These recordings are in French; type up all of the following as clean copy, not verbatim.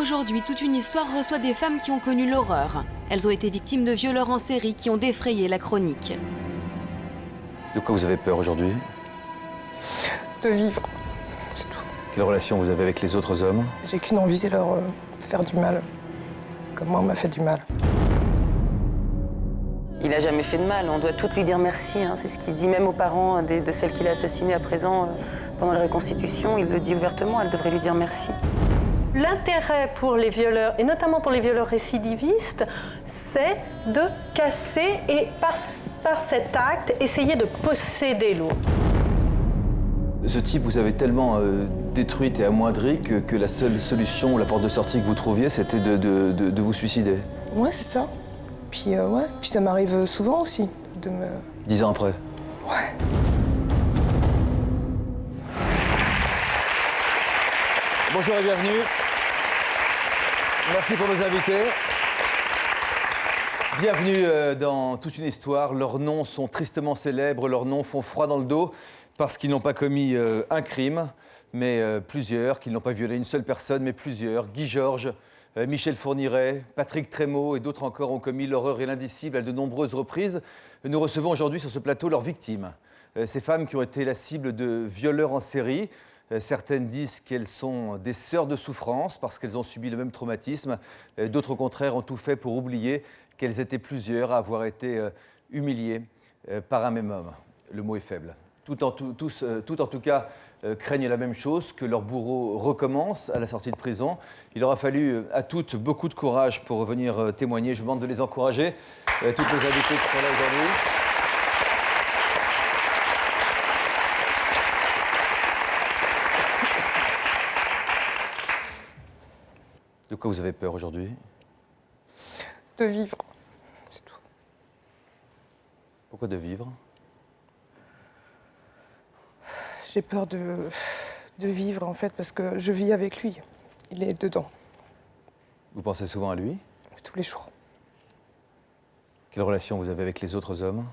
Aujourd'hui, toute une histoire reçoit des femmes qui ont connu l'horreur. Elles ont été victimes de violeurs en série qui ont défrayé la chronique. De quoi vous avez peur aujourd'hui? De vivre, c'est tout. Quelle relation vous avez avec les autres hommes? J'ai qu'une envie, c'est leur faire du mal, comme moi on m'a fait du mal. Il n'a jamais fait de mal, on doit toutes lui dire merci. Hein. C'est ce qu'il dit même aux parents de celles qu'il a assassinées à présent pendant la reconstitution. Il le dit ouvertement, elle devrait lui dire merci. L'intérêt pour les violeurs, et notamment pour les violeurs récidivistes, c'est de casser et par cet acte, essayer de posséder l'autre. Ce type vous avez tellement détruite et amoindri que la seule solution, la porte de sortie que vous trouviez, c'était de vous suicider. Ouais, c'est ça. Puis ça m'arrive souvent aussi de me... 10 ans après. Ouais. Bonjour et bienvenue. Merci pour nos invités. Bienvenue dans Toute une histoire. Leurs noms sont tristement célèbres, leurs noms font froid dans le dos parce qu'ils n'ont pas commis un crime, mais plusieurs, qu'ils n'ont pas violé une seule personne, mais plusieurs. Guy Georges, Michel Fourniret, Patrick Trémaux et d'autres encore ont commis l'horreur et l'indicible à de nombreuses reprises. Nous recevons aujourd'hui sur ce plateau leurs victimes. Ces femmes qui ont été la cible de violeurs en série. Certaines disent qu'elles sont des sœurs de souffrance parce qu'elles ont subi le même traumatisme. D'autres, au contraire, ont tout fait pour oublier qu'elles étaient plusieurs à avoir été humiliées par un même homme. Le mot est faible. Tout en tout cas, craignent la même chose, que leur bourreau recommence à la sortie de prison. Il aura fallu à toutes beaucoup de courage pour venir témoigner. Je vous demande de les encourager. Toutes nos invités qui sont là aujourd'hui. De quoi vous avez peur aujourd'hui? De vivre, c'est tout. Pourquoi de vivre? J'ai peur de vivre, en fait, parce que je vis avec lui. Il est dedans. Vous pensez souvent à lui? Tous les jours. Quelle relation vous avez avec les autres hommes?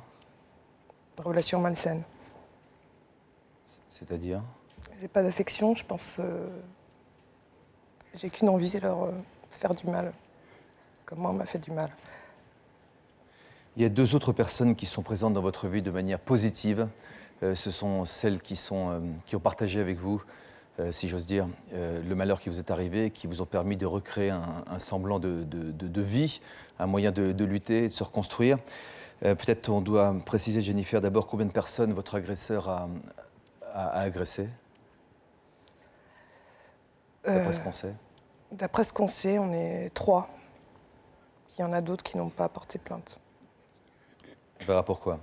Une relation malsaine. C'est-à-dire? J'ai pas d'affection, je pense... J'ai qu'une envie, c'est leur faire du mal, comme moi on m'a fait du mal. Il y a deux autres personnes qui sont présentes dans votre vie de manière positive. Ce sont celles qui ont partagé avec vous, si j'ose dire, le malheur qui vous est arrivé, qui vous ont permis de recréer un semblant de vie, un moyen de lutter et de se reconstruire. Peut-être on doit préciser, Jennifer, d'abord combien de personnes votre agresseur a agressé? D'après ce qu'on sait. D'après ce qu'on sait, on est 3. Il y en a d'autres qui n'ont pas porté plainte. On verra pourquoi.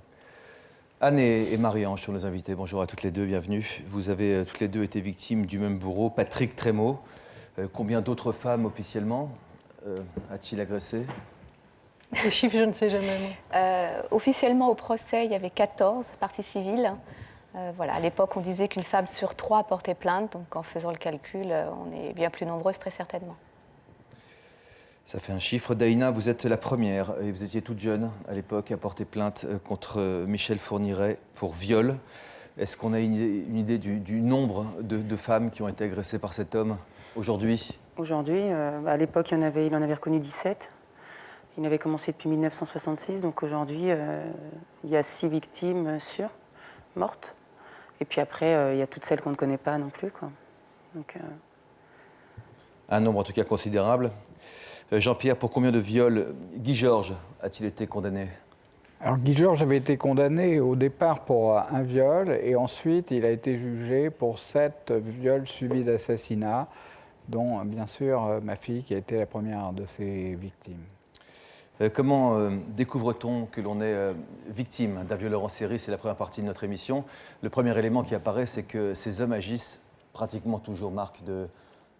Anne et Marie-Ange sont nos invités. Bonjour à toutes les deux, bienvenue. Vous avez toutes les deux été victimes du même bourreau, Patrick Trémaux. Combien d'autres femmes officiellement a-t-il agressé? Les chiffres, je ne sais jamais. Officiellement, au procès, il y avait 14 parties civiles. Voilà, à l'époque, on disait qu'une femme sur 3 portait plainte. Donc, en faisant le calcul, on est bien plus nombreuses, très certainement. Ça fait un chiffre. Daïna, vous êtes la première, et vous étiez toute jeune à l'époque, à porter plainte contre Michel Fourniret pour viol. Est-ce qu'on a une idée du nombre de femmes qui ont été agressées par cet homme aujourd'hui? Aujourd'hui, à l'époque, il en avait reconnu 17. Il avait commencé depuis 1966, donc aujourd'hui, il y a 6 victimes sûres, mortes. Et puis après, il y a toutes celles qu'on ne connaît pas non plus, quoi. Donc, un nombre en tout cas considérable. Jean-Pierre, pour combien de viols Guy Georges a-t-il été condamné? Alors Guy Georges avait été condamné au départ pour un viol et ensuite il a été jugé pour 7 viols suivis d'assassinats, dont bien sûr ma fille qui a été la première de ces victimes. Comment découvre-t-on que l'on est victime d'un violeur en série? C'est la première partie de notre émission. Le premier élément qui apparaît, c'est que ces hommes agissent pratiquement toujours, Marc, de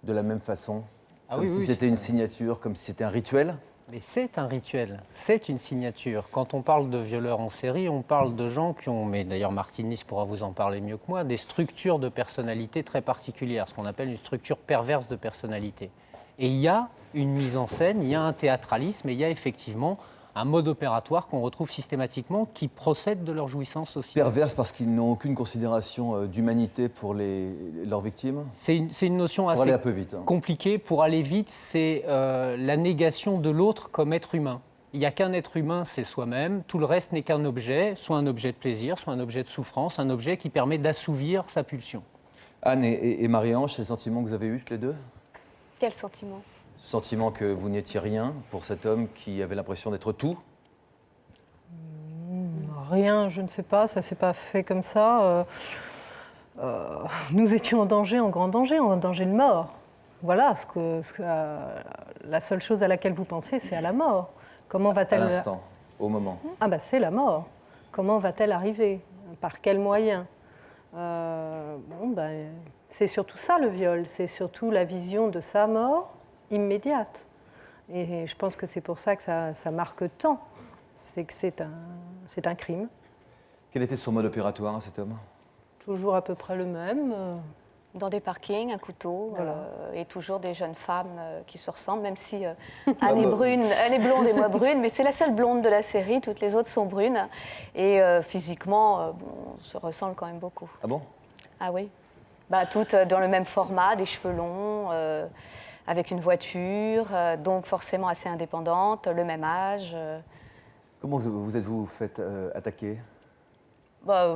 la même façon. Comme si c'était une signature, comme si c'était un rituel. Mais c'est un rituel, c'est une signature. Quand on parle de violeurs en série, on parle de gens qui ont, mais d'ailleurs Martine Nice pourra vous en parler mieux que moi, des structures de personnalité très particulières, ce qu'on appelle une structure perverse de personnalité. Et il y a une mise en scène, il y a un théâtralisme et il y a effectivement un mode opératoire qu'on retrouve systématiquement qui procède de leur jouissance aussi. Perverse parce qu'ils n'ont aucune considération d'humanité pour leurs victimes. C'est une notion Pour assez aller un peu vite. compliquée. Pour aller vite, c'est la négation de l'autre comme être humain. Il n'y a qu'un être humain, c'est soi-même. Tout le reste n'est qu'un objet, soit un objet de plaisir, soit un objet de souffrance, un objet qui permet d'assouvir sa pulsion. Anne et Marie-Ange, c'est le sentiment que vous avez eu toutes les deux? Quel sentiment? Ce sentiment que vous n'étiez rien pour cet homme qui avait l'impression d'être tout? Rien, je ne sais pas, ça ne s'est pas fait comme ça. Nous étions en danger, en grand danger, en danger de mort. Voilà, la seule chose à laquelle vous pensez, c'est à la mort. Comment À va-t-elle... l'instant, au moment. Ah ben c'est la mort. Comment va-t-elle arriver? Par quels moyens? C'est surtout ça le viol, c'est surtout la vision de sa mort immédiate. Et je pense que c'est pour ça que ça marque tant. C'est que c'est un crime. Quel était son mode opératoire à cet homme? Toujours à peu près le même. Dans des parkings, un couteau, Voilà. et toujours des jeunes femmes qui se ressemblent, même si Anne est brune, Anne est blonde et moi brune, mais c'est la seule blonde de la série, toutes les autres sont brunes. Et physiquement, on se ressemble quand même beaucoup. Ah bon? Ah oui, toutes dans le même format, des cheveux longs, avec une voiture, donc forcément assez indépendante, le même âge. Comment vous êtes-vous fait attaquer?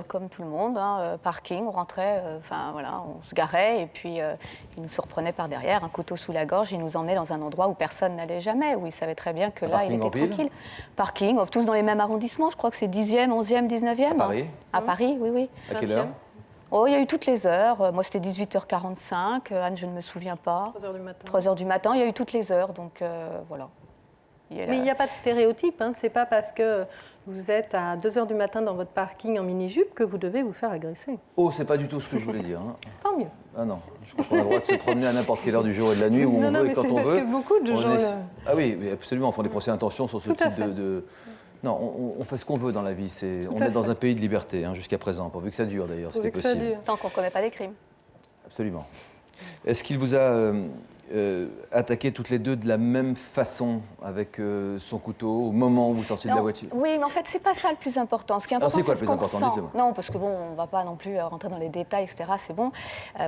Comme tout le monde, parking, on rentrait, on se garait et puis ils nous surprenaient par derrière, un couteau sous la gorge, ils nous emmenaient dans un endroit où personne n'allait jamais, où ils savaient très bien que là, il était tranquille. Parking, tous dans les mêmes arrondissements, je crois que c'est 10e, 11e, 19e. À Paris? À Paris, oui. À quelle heure? Oh, il y a eu toutes les heures. Moi, c'était 18h45. Anne, je ne me souviens pas. 3h du matin. 3h du matin, il y a eu toutes les heures, donc voilà. Mais il n'y a pas de stéréotype, hein. C'est pas parce que vous êtes à 2h du matin dans votre parking en mini-jupe que vous devez vous faire agresser. Oh, c'est pas du tout ce que je voulais dire. Hein. Tant mieux. Ah non, je crois qu'on a le droit de se promener à n'importe quelle heure du jour et de la nuit, où on veut et quand on veut. Non, mais c'est parce que beaucoup de gens... Ah oui, mais absolument, on fait des procès d'intention sur ce type de... Non, on fait ce qu'on veut dans la vie. On est dans un pays de liberté, jusqu'à présent, pourvu que ça dure d'ailleurs, c'était possible. Tant qu'on ne commet pas des crimes. Absolument. Est-ce qu'il vous a attaqué toutes les deux de la même façon, avec son couteau, au moment où vous sortiez de la voiture? Oui, mais en fait, c'est pas ça le plus important. Ce qui est important, c'est quoi c'est le ce plus qu'on important? ressent. Non, parce que bon, on va pas non plus rentrer dans les détails, etc. C'est bon.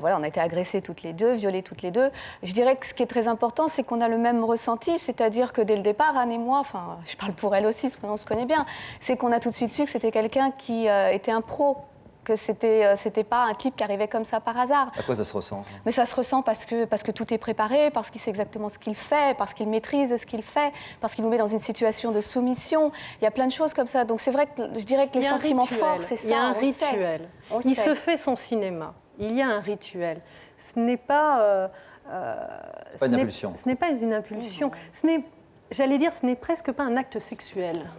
Voilà, on a été agressées toutes les deux, violées toutes les deux. Je dirais que ce qui est très important, c'est qu'on a le même ressenti, c'est-à-dire que dès le départ, Anne et moi, enfin, je parle pour elle aussi, parce qu'on se connaît bien, c'est qu'on a tout de suite su que c'était quelqu'un qui était un pro, que c'était pas un type qui arrivait comme ça par hasard. À quoi ça se ressent, ça? Mais ça se ressent parce que tout est préparé, parce qu'il sait exactement ce qu'il fait, parce qu'il maîtrise ce qu'il fait, parce qu'il vous met dans une situation de soumission. Il y a plein de choses comme ça. Donc c'est vrai que je dirais que les sentiments forts, c'est ça. Il y a un on le sait. rituel. On le Il sait. se fait son cinéma. Il y a un rituel. Ce n'est pas... Pas une impulsion. Ce n'est pas une impulsion. Ce n'est, j'allais dire, ce n'est presque pas un acte sexuel.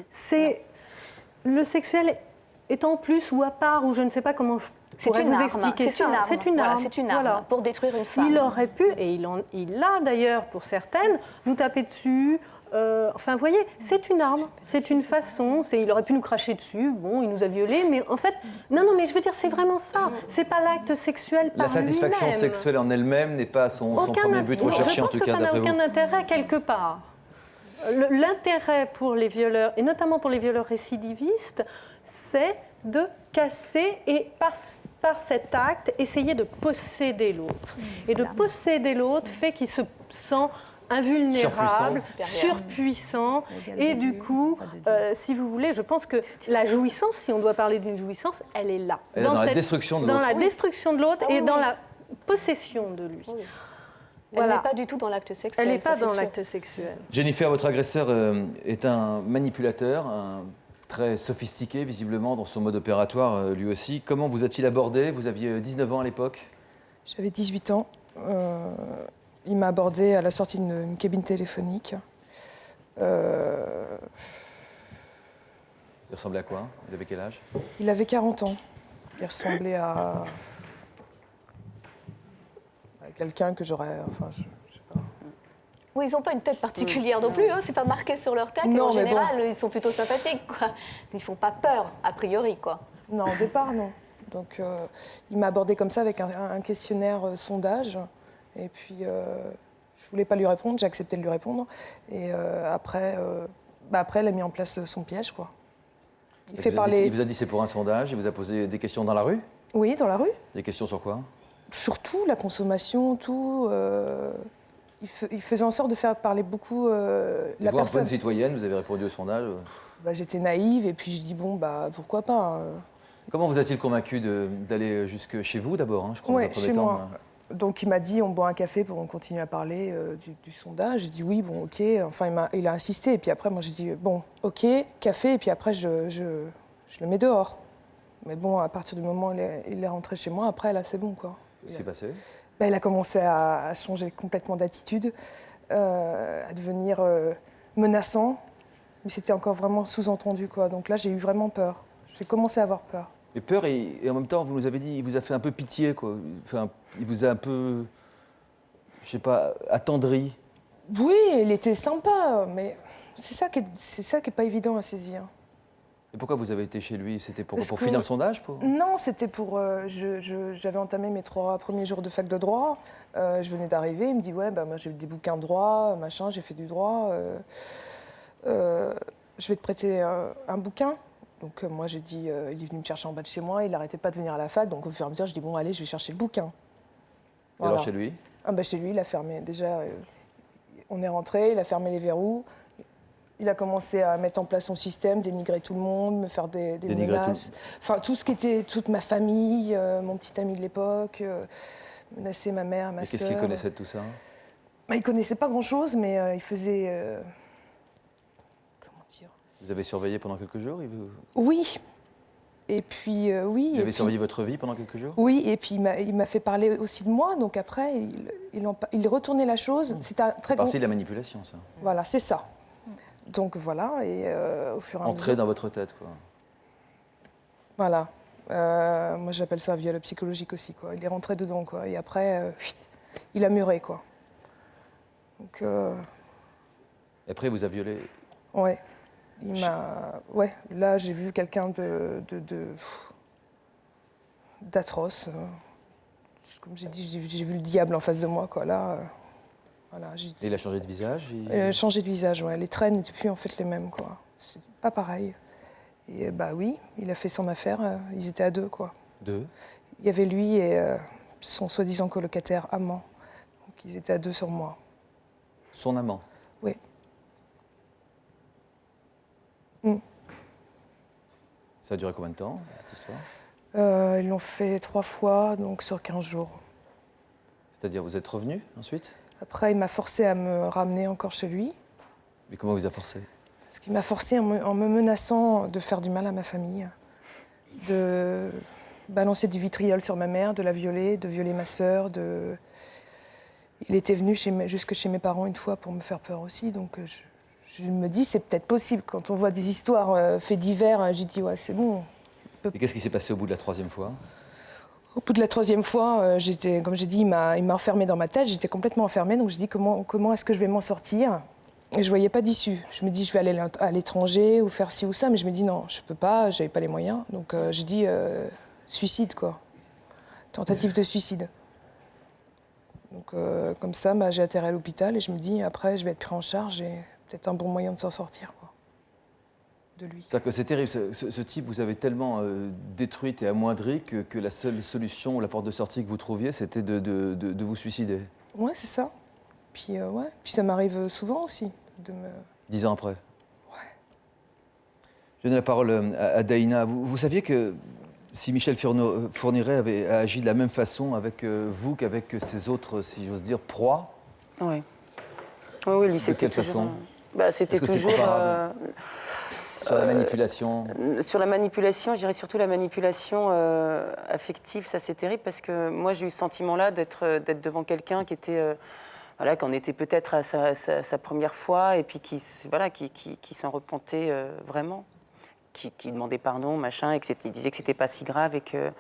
C'est... Le sexuel est en plus ou à part, ou je ne sais pas comment je pourrais vous expliquer ça. C'est une arme. C'est une arme Voilà. pour détruire une femme. Il aurait pu, et il l'a d'ailleurs pour certaines, nous taper dessus. Enfin, vous voyez, c'est une arme, c'est une façon. Il aurait pu nous cracher dessus. Bon, il nous a violés, mais en fait, non, mais je veux dire, c'est vraiment ça. C'est pas l'acte sexuel par La satisfaction lui-même. sexuelle en elle-même n'est pas son premier but recherché, en tout cas, d'après vous. Je pense que ça n'a aucun intérêt quelque part. L'intérêt pour les violeurs, et notamment pour les violeurs récidivistes, c'est de casser et par cet acte, essayer de posséder l'autre. Et de posséder l'autre fait qu'il se sent invulnérable, surpuissant. Et du coup, si vous voulez, je pense que la jouissance, si on doit parler d'une jouissance, elle est là. Elle est dans la destruction de l'autre. Dans la destruction de l'autre et dans la possession de lui. Oui. Voilà. Elle n'est pas du tout dans l'acte sexuel. Elle n'est pas dans sûr. l'acte sexuel. Jennifer, votre agresseur est un manipulateur, très sophistiqué visiblement dans son mode opératoire lui aussi. Comment vous a-t-il abordé? Vous aviez 19 ans à l'époque? J'avais 18 ans. Il m'a abordé à la sortie d'une cabine téléphonique. Il ressemblait à quoi? Il avait quel âge? Il avait 40 ans. Il ressemblait à quelqu'un que j'aurais... Enfin, je sais pas. Oui, ils n'ont pas une tête particulière non plus, c'est pas marqué sur leur tête. Non, et en mais général, ils sont plutôt sympathiques, quoi. Ils font pas peur, a priori, quoi. Non, au départ, non. Donc, il m'a abordé comme ça avec un questionnaire sondage. Et puis, je voulais pas lui répondre, j'ai accepté de lui répondre. Et après, Bah, après, elle a mis en place son piège, quoi. Il Et fait vous a dit- parler... il vous a dit c'est pour un sondage, il vous a posé des questions dans la rue? Oui, dans la rue. Des questions sur quoi? Surtout la consommation, tout. Il faisait en sorte de faire parler beaucoup Et la vous, en bonne personne. citoyenne, vous avez répondu au sondage. Bah, j'étais naïve et puis je dis bon, bah, pourquoi pas. Comment vous a-t-il convaincu d'aller jusque chez vous d'abord, hein, je crois, dans un Ouais, premier chez temps, moi. Donc il m'a dit on boit un café pour continuer à parler du sondage. J'ai dit oui, bon, ok. Enfin, il a insisté et puis après, moi j'ai dit bon, ok, café et puis après je le mets dehors. Mais bon, à partir du moment où il est rentré chez moi, après là c'est bon quoi. Qu'est-ce qui s'est passé? Ben, il a commencé à changer complètement d'attitude, à devenir menaçant. Mais c'était encore vraiment sous-entendu, quoi. Donc là, j'ai eu vraiment peur. J'ai commencé à avoir peur. Et peur, et en même temps, vous nous avez dit, il vous a fait un peu pitié, quoi. Enfin, il vous a un peu, je sais pas, attendri. Oui, il était sympa, mais c'est ça qui est pas évident à saisir. Et pourquoi vous avez été chez lui? C'était pour Parce que- finir le sondage Non, c'était pour... j'avais entamé mes 3 premiers jours de fac de droit. Je venais d'arriver, il me dit, ouais, bah, moi j'ai eu des bouquins de droit, machin, j'ai fait du droit. Je vais te prêter un bouquin. Donc moi j'ai dit, il est venu me chercher en bas de chez moi, il n'arrêtait pas de venir à la fac, donc au fur et à mesure je dis, bon allez, je vais chercher le bouquin. Et alors chez lui? Ah, bah, chez lui, il a fermé. Déjà, on est rentré, il a fermé les verrous. Il a commencé à mettre en place son système, dénigrer tout le monde, me faire des Dénigrer menaces. Enfin, tout ce qui était toute ma famille, mon petit ami de l'époque, menacer ma mère, ma Et sœur. qu'est-ce qu'il connaissait de tout ça? Bah, il connaissait pas grand-chose, mais il faisait... comment dire? Vous avez surveillé pendant quelques jours? Oui. Et puis, oui. Il et avait puis- surveillé votre vie pendant quelques jours? Oui, et puis il m'a fait parler aussi de moi. Donc après, il retournait la chose. C'était un très C'est grand... partie de la manipulation, ça. Voilà, c'est ça. Donc voilà, et au fur et à mesure... Entrer dans votre tête, quoi. Voilà. Moi, j'appelle ça un viol psychologique aussi, quoi. Il est rentré dedans, quoi. Et après, il a muré, quoi. Donc, Et après, il vous a violé. ouais. Il m'a... Ouais, là, j'ai vu quelqu'un d'atroce. Comme j'ai dit, j'ai vu le diable en face de moi, quoi. Là, voilà. Et il a changé de visage? Changé de visage, ouais. Les traits n'étaient plus, en fait, les mêmes, quoi. C'est pas pareil. Et bah oui, il a fait son affaire. Ils étaient à 2, quoi. 2? Il y avait lui et son soi-disant colocataire amant. Donc ils étaient à 2 sur moi. Son amant? Oui. Mm. Ça a duré combien de temps, cette histoire? Ils l'ont fait 3 fois, donc sur 15 jours. C'est-à-dire, vous êtes revenu ensuite? Après, il m'a forcé à me ramener encore chez lui. Mais comment il vous a forcé? Parce qu'il m'a forcé en me menaçant de faire du mal à ma famille, de balancer du vitriol sur ma mère, de la violer, de violer ma sœur. Il était venu jusque chez mes parents une fois pour me faire peur aussi. Donc je me dis, c'est peut-être possible. Quand on voit des histoires faits divers, j'ai dit, ouais, c'est bon. Et qu'est-ce qui s'est passé au bout de la 3e fois? Au bout de la 3e fois, comme j'ai dit, il m'a enfermée dans ma tête. J'étais complètement enfermée. Donc je dis, comment est-ce que je vais m'en sortir? Et je ne voyais pas d'issue. Je me dis, je vais aller à l'étranger ou faire ci ou ça. Mais je me dis, non, je ne peux pas, je n'avais pas les moyens. Donc j'ai dit, suicide, quoi. Tentative de suicide. Donc comme ça, j'ai atterri à l'hôpital et je me dis, après, je vais être pris en charge et peut-être un bon moyen de s'en sortir, quoi. De lui. C'est-à-dire que c'est terrible, ce type vous avez tellement détruite et amoindrie que la seule solution ou la porte de sortie que vous trouviez, c'était de vous suicider. Ouais, c'est ça. Puis, ouais. Puis ça m'arrive souvent aussi. 10 ans après. Ouais. Je donne la parole à Daïna. Vous saviez que si Michel Fourniret avait agi de la même façon avec vous qu'avec ses autres, si j'ose dire, proies? Oui. Oui, lui, De c'était quelle toujours... façon? C'était Est-ce que c'est toujours... comparable? Sur la manipulation? Sur la manipulation, je dirais surtout la manipulation affective, ça c'est terrible parce que moi j'ai eu ce sentiment-là d'être devant quelqu'un qui était, voilà, qu'on était peut-être à sa première fois et puis qui s'en repentait vraiment, qui demandait pardon, machin, et il disait que c'était pas si grave et que...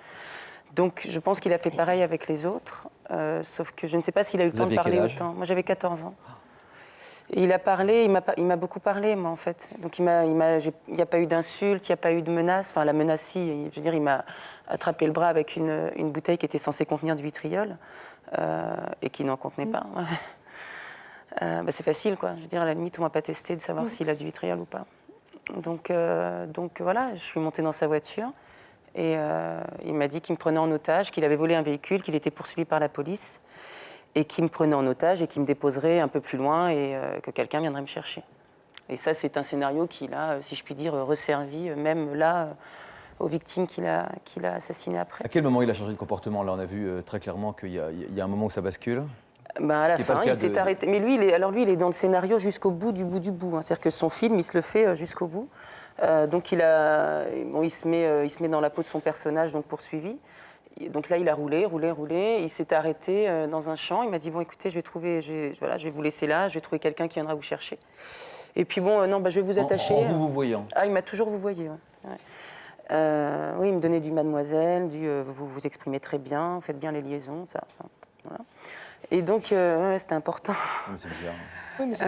Donc je pense qu'il a fait pareil avec les autres, sauf que je ne sais pas s'il a eu le temps de parler autant. Moi j'avais 14 ans. Et il a parlé, il m'a beaucoup parlé, moi, en fait. Donc, il n'y a pas eu d'insultes, il n'y a pas eu de menaces. Enfin, la menace, si, je veux dire, il m'a attrapé le bras avec une bouteille qui était censée contenir du vitriol et qui n'en contenait pas. C'est facile, quoi. Je veux dire, à la limite, on ne va pas tester de savoir s'il a du vitriol ou pas. Donc voilà, je suis montée dans sa voiture et il m'a dit qu'il me prenait en otage, qu'il avait volé un véhicule, qu'il était poursuivi par la police et qu'il me prenait en otage et qu'il me déposerait un peu plus loin et que quelqu'un viendrait me chercher. Et ça, c'est un scénario qu'il a, si je puis dire, resservi, même là, aux victimes qu'il a assassinées après. À quel moment il a changé de comportement? Là, on a vu très clairement qu'il y a un moment où ça bascule. À la fin, il s'est arrêté. Mais lui, il est dans le scénario jusqu'au bout du bout du bout. Hein. C'est-à-dire que son film, il se le fait jusqu'au bout. Donc il se met dans la peau de son personnage, donc poursuivi. Donc là, il a roulé. Il s'est arrêté dans un champ. Il m'a dit, bon, écoutez, je vais vous laisser là. Je vais trouver quelqu'un qui viendra vous chercher. Et puis bon, je vais vous attacher. En vous voyant. Ah, il m'a toujours vous voyez. Ouais. Oui, il me donnait du mademoiselle, vous vous exprimez très bien, vous faites bien les liaisons, ça. Enfin, voilà. Et donc, c'était important. C'est bizarre. Oui, mais c'est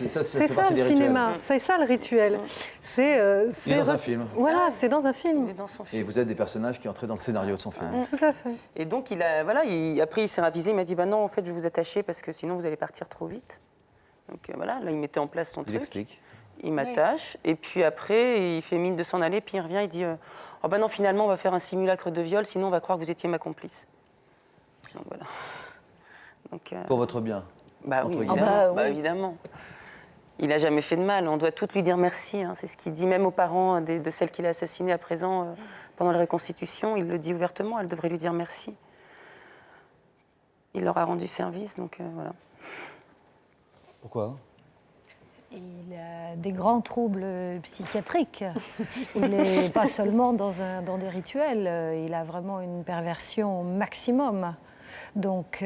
ça. C'est ça le cinéma, c'est ça le rituel. C'est dans un film. Voilà, c'est dans un film. Dans son film. Et vous êtes des personnages qui entraient dans le scénario de son film. Tout à fait. Et donc, après, il s'est ravisé, il m'a dit, non, en fait, je vais vous attacher parce que sinon, vous allez partir trop vite. Donc là, il mettait en place son truc. Il explique. Il m'attache, et puis après, il fait mine de s'en aller, puis il revient, il dit non, finalement, on va faire un simulacre de viol, sinon on va croire que vous étiez ma complice. Donc voilà. Donc, pour votre bien. Oui, évidemment. Il n'a jamais fait de mal, on doit toutes lui dire merci. Hein. C'est ce qu'il dit même aux parents de celles qu'il a assassinées à présent pendant la reconstitution. Il le dit ouvertement, elle devrait lui dire merci. Il leur a rendu service, donc voilà. Pourquoi ? Il a des grands troubles psychiatriques. Il n'est pas seulement dans des rituels, il a vraiment une perversion maximum. Donc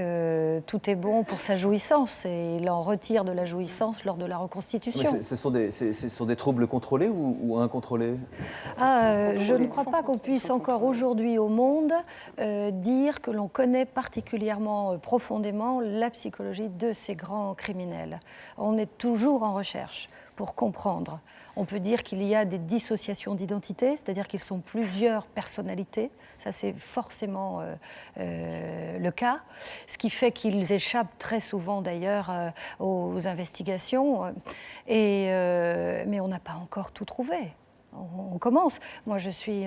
tout est bon pour sa jouissance et il en retire de la jouissance lors de la reconstitution. Mais ce sont des troubles contrôlés ou incontrôlés? Je ne crois pas qu'on puisse encore aujourd'hui au monde dire que l'on connaît particulièrement profondément la psychologie de ces grands criminels. On est toujours en recherche pour comprendre. On peut dire qu'il y a des dissociations d'identité, c'est-à-dire qu'ils sont plusieurs personnalités. Ça, c'est forcément le cas. Ce qui fait qu'ils échappent très souvent, d'ailleurs, aux investigations. Mais on n'a pas encore tout trouvé. On commence. Moi, je suis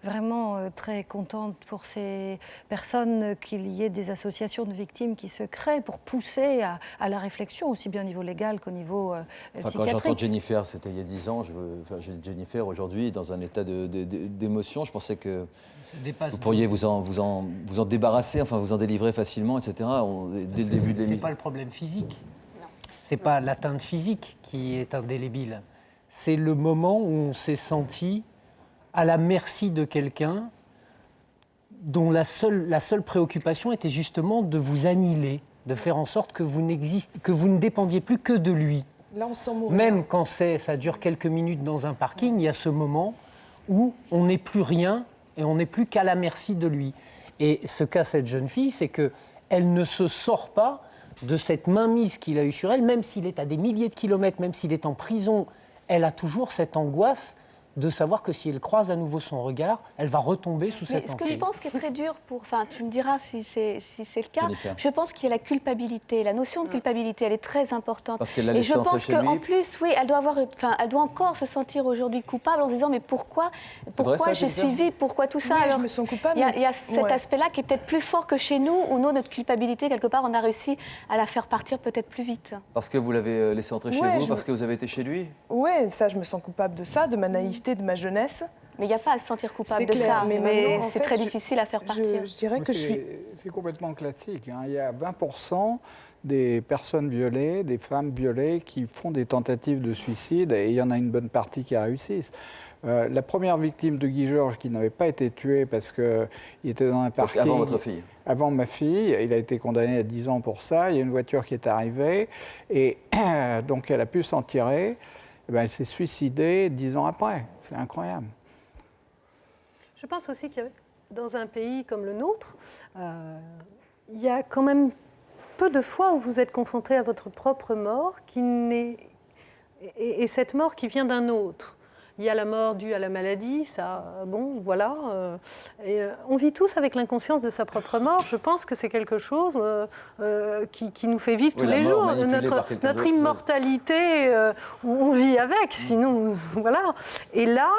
vraiment très contente pour ces personnes qu'il y ait des associations de victimes qui se créent pour pousser à la réflexion, aussi bien au niveau légal qu'au niveau psychiatrique. Quand j'entends Jennifer, c'était il y a 10 ans, Jennifer aujourd'hui dans un état d'émotion, je pensais que vous pourriez vous en débarrasser, enfin vous en délivrer facilement, etc. Dès le début de l'émission. C'est pas le problème physique. C'est pas l'atteinte physique qui est indélébile. C'est le moment où on s'est senti à la merci de quelqu'un dont la seule préoccupation était justement de vous annihiler, de faire en sorte que vous ne dépendiez plus que de lui. Là, on sent mourir. Même quand ça dure quelques minutes dans un parking, il y a ce moment où on n'est plus rien et on n'est plus qu'à la merci de lui. Et ce qu'a cette jeune fille, c'est qu'elle ne se sort pas de cette mainmise qu'il a eue sur elle, même s'il est à des milliers de kilomètres, même s'il est en prison. Elle a toujours cette angoisse de savoir que si elle croise à nouveau son regard, elle va retomber sous cette emprise. Ce que je pense qui est très dur tu me diras si c'est le cas, Jennifer. je pense qu'il y a la culpabilité. La notion de culpabilité, elle est très importante. Parce qu'elle l'a laissé entrer chez lui. Et je pense qu'en plus, oui, elle doit encore se sentir aujourd'hui coupable en se disant mais pourquoi j'ai suivi, pourquoi tout ça? Oui, alors, je me sens coupable. Il y a cet aspect-là qui est peut-être plus fort que chez nous, où nous, notre culpabilité, quelque part, on a réussi à la faire partir peut-être plus vite. Parce que vous l'avez laissé entrer chez vous, parce que vous avez été chez lui? Oui, ça, je me sens coupable de ça, de ma naïveté, de ma jeunesse. Mais il n'y a pas à se sentir coupable de clair, ça, mais c'est très difficile à faire partir. Je dirais que c'est complètement classique. Hein. Il y a 20% des personnes violées, des femmes violées qui font des tentatives de suicide et il y en a une bonne partie qui réussissent. La première victime de Guy Georges qui n'avait pas été tué parce qu'il était dans un parking... Avant votre fille? Avant ma fille, il a été condamné à 10 ans pour ça. Il y a une voiture qui est arrivée et donc elle a pu s'en tirer. Elle s'est suicidée 10 ans après. C'est incroyable. Je pense aussi que dans un pays comme le nôtre, il y a quand même peu de fois où vous êtes confronté à votre propre mort et cette mort qui vient d'un autre. Il y a la mort due à la maladie, ça, bon, voilà. On vit tous avec l'inconscience de sa propre mort. Je pense que c'est quelque chose qui nous fait vivre tous les jours. Notre immortalité, on vit avec, sinon, voilà. Et là,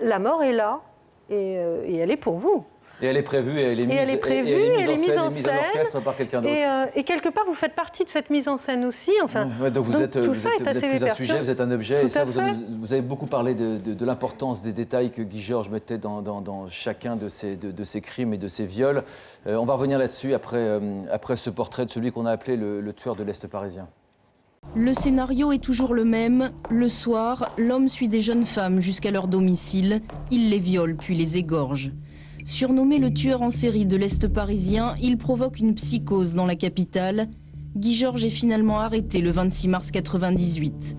la mort est là, et elle est pour vous. Et elle est prévue, et elle est mise en scène, mise en orchestre par quelqu'un d'autre. Et quelque part, vous faites partie de cette mise en scène aussi. Enfin, donc vous êtes plus un sujet, vous êtes un objet. Tout et ça, à vous avez beaucoup parlé de l'importance des détails que Guy Georges mettait dans chacun de ces crimes et de ces viols. On va revenir là-dessus après ce portrait de celui qu'on a appelé le tueur de l'Est parisien. Le scénario est toujours le même. Le soir, l'homme suit des jeunes femmes jusqu'à leur domicile. Il les viole puis les égorge. Surnommé le tueur en série de l'Est parisien, il provoque une psychose dans la capitale. Guy Georges est finalement arrêté le 26 mars 1998.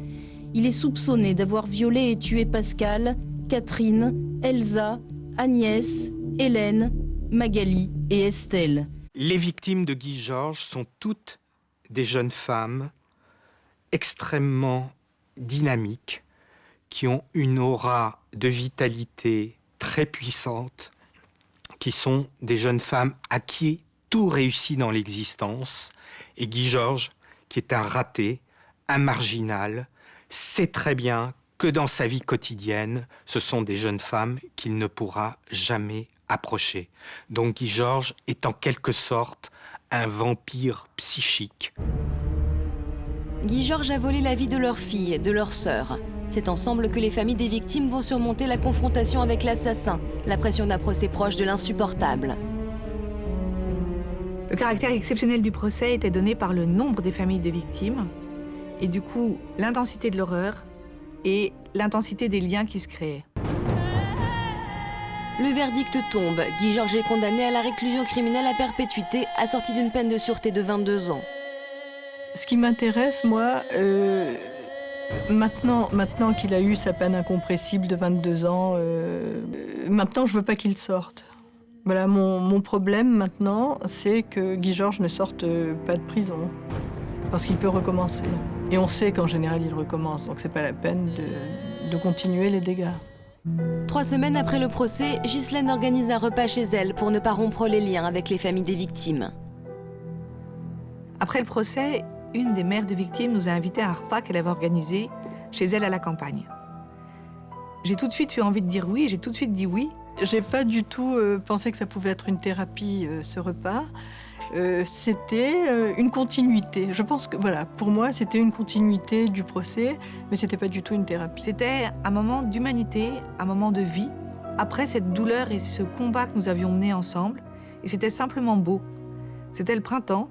Il est soupçonné d'avoir violé et tué Pascal, Catherine, Elsa, Agnès, Hélène, Magali et Estelle. Les victimes de Guy Georges sont toutes des jeunes femmes extrêmement dynamiques, qui ont une aura de vitalité très puissante, qui sont des jeunes femmes à qui tout réussit dans l'existence. Et Guy Georges, qui est un raté, un marginal, sait très bien que dans sa vie quotidienne, ce sont des jeunes femmes qu'il ne pourra jamais approcher. Donc Guy Georges est en quelque sorte un vampire psychique. Guy Georges a volé la vie de leur fille, de leur sœur. C'est ensemble que les familles des victimes vont surmonter la confrontation avec l'assassin, la pression d'un procès proche de l'insupportable. Le caractère exceptionnel du procès était donné par le nombre des familles de victimes et du coup l'intensité de l'horreur et l'intensité des liens qui se créaient. Le verdict tombe. Guy Georges est condamné à la réclusion criminelle à perpétuité, assorti d'une peine de sûreté de 22 ans. Ce qui m'intéresse, moi, maintenant qu'il a eu sa peine incompressible de 22 ans, maintenant je veux pas qu'il sorte. Voilà, mon problème maintenant, c'est que Guy Georges ne sorte pas de prison, parce qu'il peut recommencer. Et on sait qu'en général il recommence, donc c'est pas la peine de continuer les dégâts. 3 semaines après le procès, Ghislaine organise un repas chez elle pour ne pas rompre les liens avec les familles des victimes. Après le procès, une des mères de victimes nous a invités à un repas qu'elle avait organisé chez elle à la campagne. J'ai tout de suite eu envie de dire oui, j'ai tout de suite dit oui. J'ai pas du tout pensé que ça pouvait être une thérapie, ce repas. C'était une continuité. Je pense que, voilà, pour moi, c'était une continuité du procès, mais c'était pas du tout une thérapie. C'était un moment d'humanité, un moment de vie, après cette douleur et ce combat que nous avions mené ensemble. Et c'était simplement beau. C'était le printemps,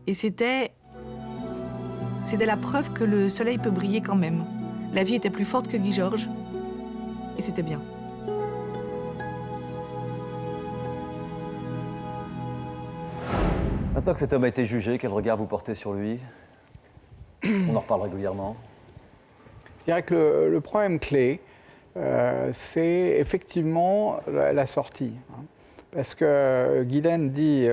et c'était la preuve que le soleil peut briller quand même. La vie était plus forte que Guy Georges, et c'était bien. Maintenant que cet homme a été jugé, quel regard vous portez sur lui? On en reparle régulièrement. Je dirais que le problème clé, c'est effectivement la sortie. Parce que Guylaine dit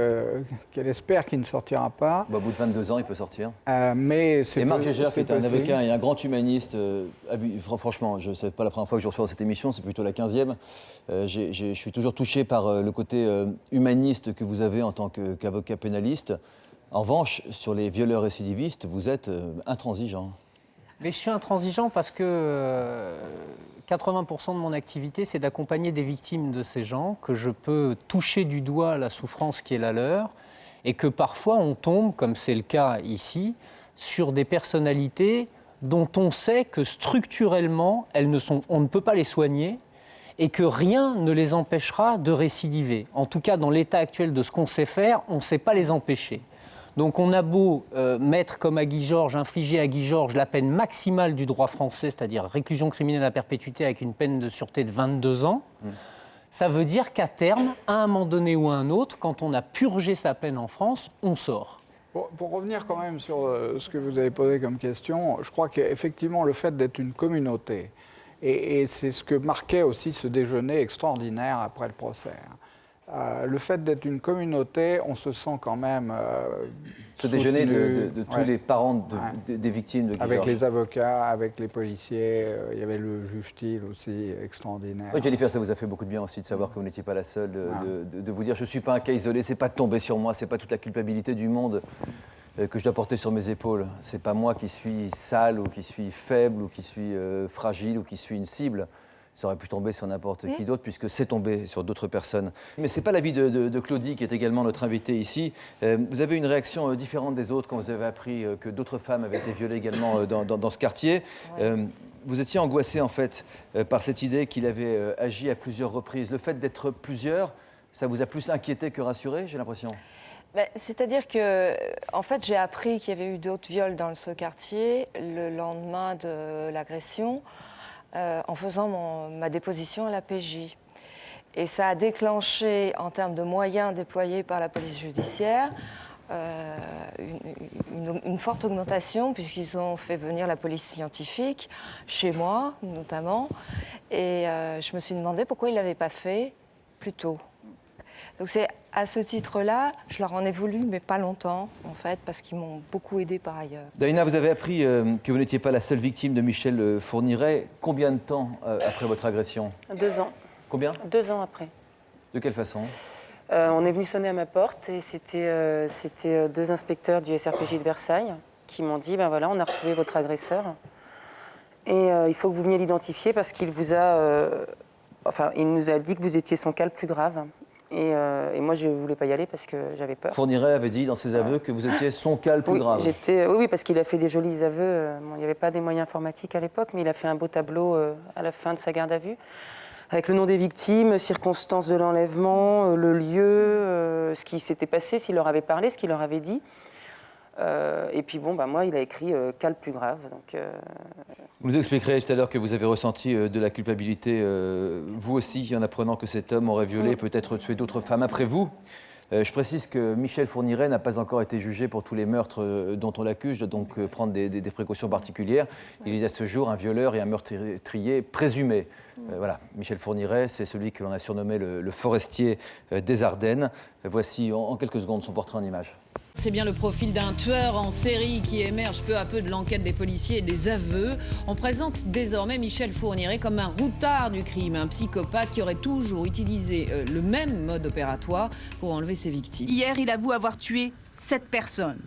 qu'elle espère qu'il ne sortira pas. Au bout de 22 ans, il peut sortir. Mais et Marc Gégère, qui est un avocat et un grand humaniste, franchement, ce n'est pas la première fois que je reçois dans cette émission, c'est plutôt la 15e. Je suis toujours touché par le côté humaniste que vous avez en tant qu'avocat pénaliste. En revanche, sur les violeurs récidivistes, vous êtes intransigeant. Mais je suis intransigeant parce que 80% de mon activité, c'est d'accompagner des victimes de ces gens, que je peux toucher du doigt la souffrance qui est la leur, et que parfois on tombe, comme c'est le cas ici, sur des personnalités dont on sait que structurellement, on ne peut pas les soigner, et que rien ne les empêchera de récidiver. En tout cas, dans l'état actuel de ce qu'on sait faire, on ne sait pas les empêcher. Donc on a beau mettre comme à Guy Georges, infliger à Guy Georges la peine maximale du droit français, c'est-à-dire réclusion criminelle à perpétuité avec une peine de sûreté de 22 ans, ça veut dire qu'à terme, à un moment donné ou à un autre, quand on a purgé sa peine en France, on sort. Pour revenir quand même sur ce que vous avez posé comme question, je crois qu'effectivement le fait d'être une communauté, et c'est ce que marquait aussi ce déjeuner extraordinaire après le procès, le fait d'être une communauté, on se sent quand même ce déjeuner de tous ouais. les parents des victimes de Guy avec Georges. les avocats, avec les policiers, il y avait le juge Thiel aussi, extraordinaire. Oui, Jennifer, ça vous a fait beaucoup de bien aussi de savoir que vous n'étiez pas la seule, de vous dire je ne suis pas un cas isolé, c'est pas de tomber sur moi, c'est pas toute la culpabilité du monde que je dois porter sur mes épaules. C'est pas moi qui suis sale ou qui suis faible ou qui suis fragile ou qui suis une cible. Ça aurait pu tomber sur n'importe qui d'autre, puisque c'est tombé sur d'autres personnes. Mais ce n'est pas l'avis de Claudie, qui est également notre invitée ici. Vous avez une réaction différente des autres quand vous avez appris que d'autres femmes avaient été violées également dans ce quartier. Ouais. Vous étiez angoissée, en fait, par cette idée qu'il avait agi à plusieurs reprises. Le fait d'être plusieurs, ça vous a plus inquiété que rassuré, j'ai l'impression? C'est-à-dire que, en fait, j'ai appris qu'il y avait eu d'autres viols dans ce quartier le lendemain de l'agression. En faisant ma déposition à la PJ. Et ça a déclenché, en termes de moyens déployés par la police judiciaire, une forte augmentation, puisqu'ils ont fait venir la police scientifique, chez moi notamment, et je me suis demandé pourquoi ils ne l'avaient pas fait plus tôt. Donc c'est à ce titre-là, je leur en ai voulu, mais pas longtemps, en fait, parce qu'ils m'ont beaucoup aidé par ailleurs. Daïna, vous avez appris que vous n'étiez pas la seule victime de Michel Fourniret. Combien de temps après votre agression? 2 ans. Combien? 2 ans après. De quelle façon? On est venu sonner à ma porte et c'était 2 inspecteurs du SRPJ de Versailles qui m'ont dit, ben voilà, on a retrouvé votre agresseur et il faut que vous veniez l'identifier parce qu'il vous a... il nous a dit que vous étiez son cas le plus grave. Et moi, je ne voulais pas y aller parce que j'avais peur. Fourniret avait dit dans ses aveux que vous étiez son cas le plus grave. Oui, parce qu'il a fait des jolis aveux. Bon, il n'y avait pas des moyens informatiques à l'époque, mais il a fait un beau tableau à la fin de sa garde à vue, avec le nom des victimes, circonstances de l'enlèvement, le lieu, ce qui s'était passé, s'il leur avait parlé, ce qu'il leur avait dit. Et puis bon, moi, il a écrit cas le plus grave. Donc, Vous nous expliquerez tout à l'heure que vous avez ressenti de la culpabilité, vous aussi, en apprenant que cet homme aurait violé, peut-être tué d'autres femmes après vous. Je précise que Michel Fourniret n'a pas encore été jugé pour tous les meurtres dont on l'accuse, doit donc prendre des précautions particulières. Il y a à ce jour un violeur et un meurtrier présumés. Voilà, Michel Fourniret, c'est celui que l'on a surnommé le forestier des Ardennes. Voici en quelques secondes son portrait en images. C'est bien le profil d'un tueur en série qui émerge peu à peu de l'enquête des policiers et des aveux. On présente désormais Michel Fourniret comme un routard du crime, un psychopathe qui aurait toujours utilisé le même mode opératoire pour enlever ses victimes. Hier, il avoue avoir tué 7 personnes.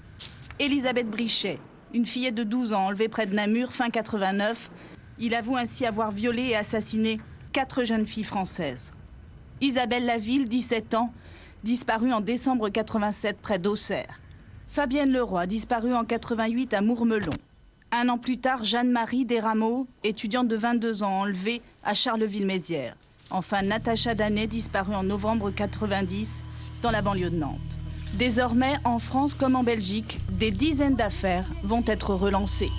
Elisabeth Brichet, une fillette de 12 ans enlevée près de Namur fin 89. Il avoue ainsi avoir violé et assassiné 4 jeunes filles françaises. Isabelle Laville, 17 ans, disparue en décembre 87 près d'Auxerre. Fabienne Leroy, disparue en 88 à Mourmelon. Un an plus tard, Jeanne-Marie Desrameaux, étudiante de 22 ans, enlevée à Charleville-Mézières. Enfin, Natacha Danet, disparue en novembre 90 dans la banlieue de Nantes. Désormais, en France comme en Belgique, des dizaines d'affaires vont être relancées.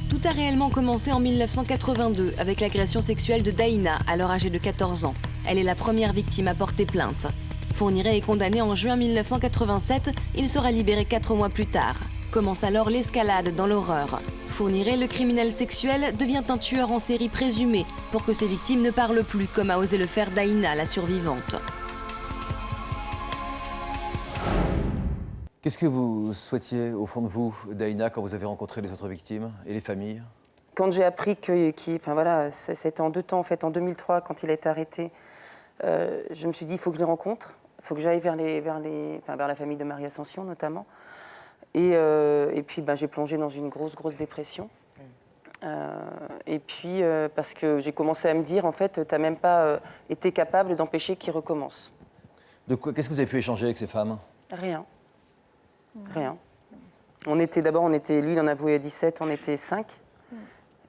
Tout a réellement commencé en 1982 avec l'agression sexuelle de Daïna, alors âgée de 14 ans. Elle est la première victime à porter plainte. Fourniret est condamné en juin 1987, il sera libéré 4 mois plus tard. Commence alors l'escalade dans l'horreur. Fourniret, le criminel sexuel, devient un tueur en série présumé pour que ses victimes ne parlent plus, comme a osé le faire Daïna, la survivante. Qu'est-ce que vous souhaitiez au fond de vous, Daïna, quand vous avez rencontré les autres victimes et les familles? Quand j'ai appris c'était en 2 temps, en fait, en 2003, quand il a été arrêté, je me suis dit, il faut que je les rencontre, il faut que j'aille vers la famille de Marie Ascension, notamment. Et puis, j'ai plongé dans une grosse dépression. Et puis, parce que j'ai commencé à me dire, en fait, tu n'as même pas été capable d'empêcher qu'ils recommencent. Qu'est-ce que vous avez pu échanger avec ces femmes? Rien. Rien. Lui, il en avouait 17, on était 5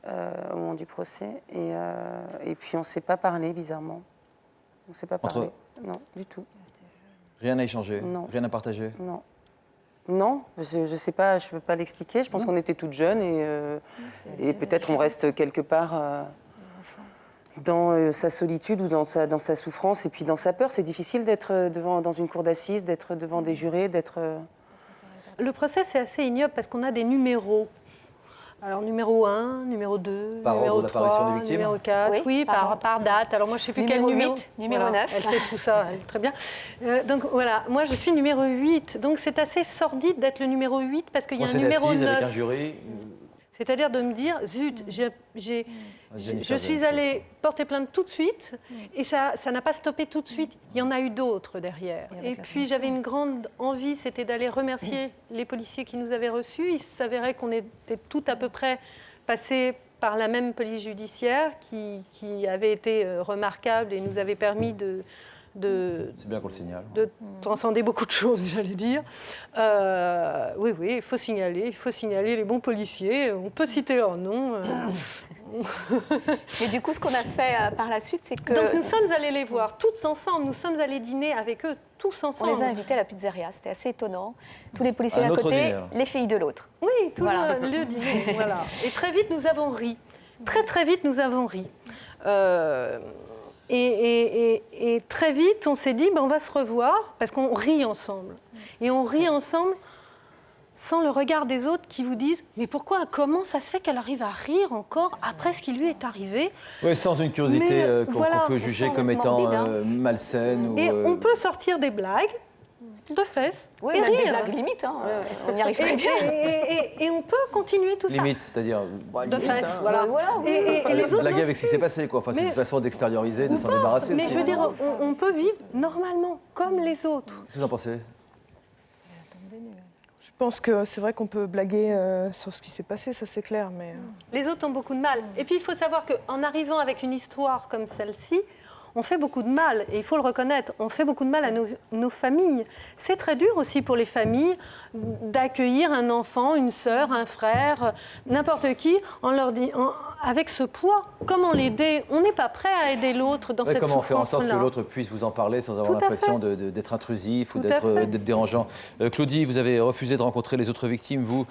au moment du procès. Et puis, on ne s'est pas parlé, bizarrement. On ne s'est pas parlé. Non, du tout. Rien à échanger? Non. Rien à partager? Non. Non, je ne sais pas, je ne peux pas l'expliquer. Je pense qu'on était toutes jeunes et peut-être on reste quelque part dans sa solitude ou dans sa souffrance et puis dans sa peur. C'est difficile d'être dans une cour d'assises, d'être devant des jurés, d'être... Le procès, c'est assez ignoble parce qu'on a des numéros. Alors numéro 1, numéro 2, Par numéro ordre d'apparition 3, des victimes numéro 4, oui, par date. Alors moi je ne sais plus quel numéro. 8, numéro Voilà, 9. Elle sait tout ça, elle, très bien. Donc voilà, moi je suis numéro 8. Donc c'est assez sordide d'être le numéro 8 parce qu'il y a un numéro 9. avec un jury. C'est-à-dire de me dire, zut, je suis allée porter plainte tout de suite et ça n'a pas stoppé tout de suite. Il y en a eu d'autres derrière. Et puis j'avais une grande envie, c'était d'aller remercier les policiers qui nous avaient reçus. Il s'avérait qu'on était tout à peu près passés par la même police judiciaire qui avait été remarquable et nous avait permis c'est bien qu'on le signale. De transcender beaucoup de choses, j'allais dire. Oui, il faut signaler les bons policiers. On peut citer leur nom. Mais du coup, ce qu'on a fait par la suite, c'est que... Donc nous sommes allés les voir toutes ensemble. Nous sommes allés dîner avec eux tous ensemble. On les a invités à la pizzeria. C'était assez étonnant. Tous les policiers d'un côté, dîner, les filles de l'autre. Oui, toujours voilà. le dîner. Voilà. Et très vite, nous avons ri. Très vite, nous avons ri. Et très vite, on s'est dit, on va se revoir, parce qu'on rit ensemble. Et on rit ensemble sans le regard des autres qui vous disent « Mais pourquoi, comment ça se fait qu'elle arrive à rire encore après ce qui lui est arrivé ?» Oui, sans une curiosité qu'on peut juger comme étant malsaine. Et on peut sortir des blagues de fesses oui, et même rire. Des blagues limites, hein. On y arrive très bien. Et on peut continuer tout ça. Limite, c'est-à-dire... de fesses, voilà. Et les autres blaguer avec ce qui s'est passé, quoi. Enfin, c'est une façon d'extérioriser, de s'en débarrasser. Mais aussi. je veux dire, on peut vivre normalement, comme les autres. Qu'est-ce que vous en pensez? Je pense que c'est vrai qu'on peut blaguer sur ce qui s'est passé, ça c'est clair, mais... Les autres ont beaucoup de mal. Et puis il faut savoir qu'en arrivant avec une histoire comme celle-ci, on fait beaucoup de mal, et il faut le reconnaître, on fait beaucoup de mal à nos familles. C'est très dur aussi pour les familles d'accueillir un enfant, une sœur, un frère, n'importe qui, avec ce poids. Comment l'aider? On n'est pas prêt à aider l'autre dans cette souffrance-là. Comment faire en sorte que l'autre puisse vous en parler sans avoir l'impression d'être intrusif ou d'être dérangeant? Claudie, vous avez refusé de rencontrer les autres victimes. Vous,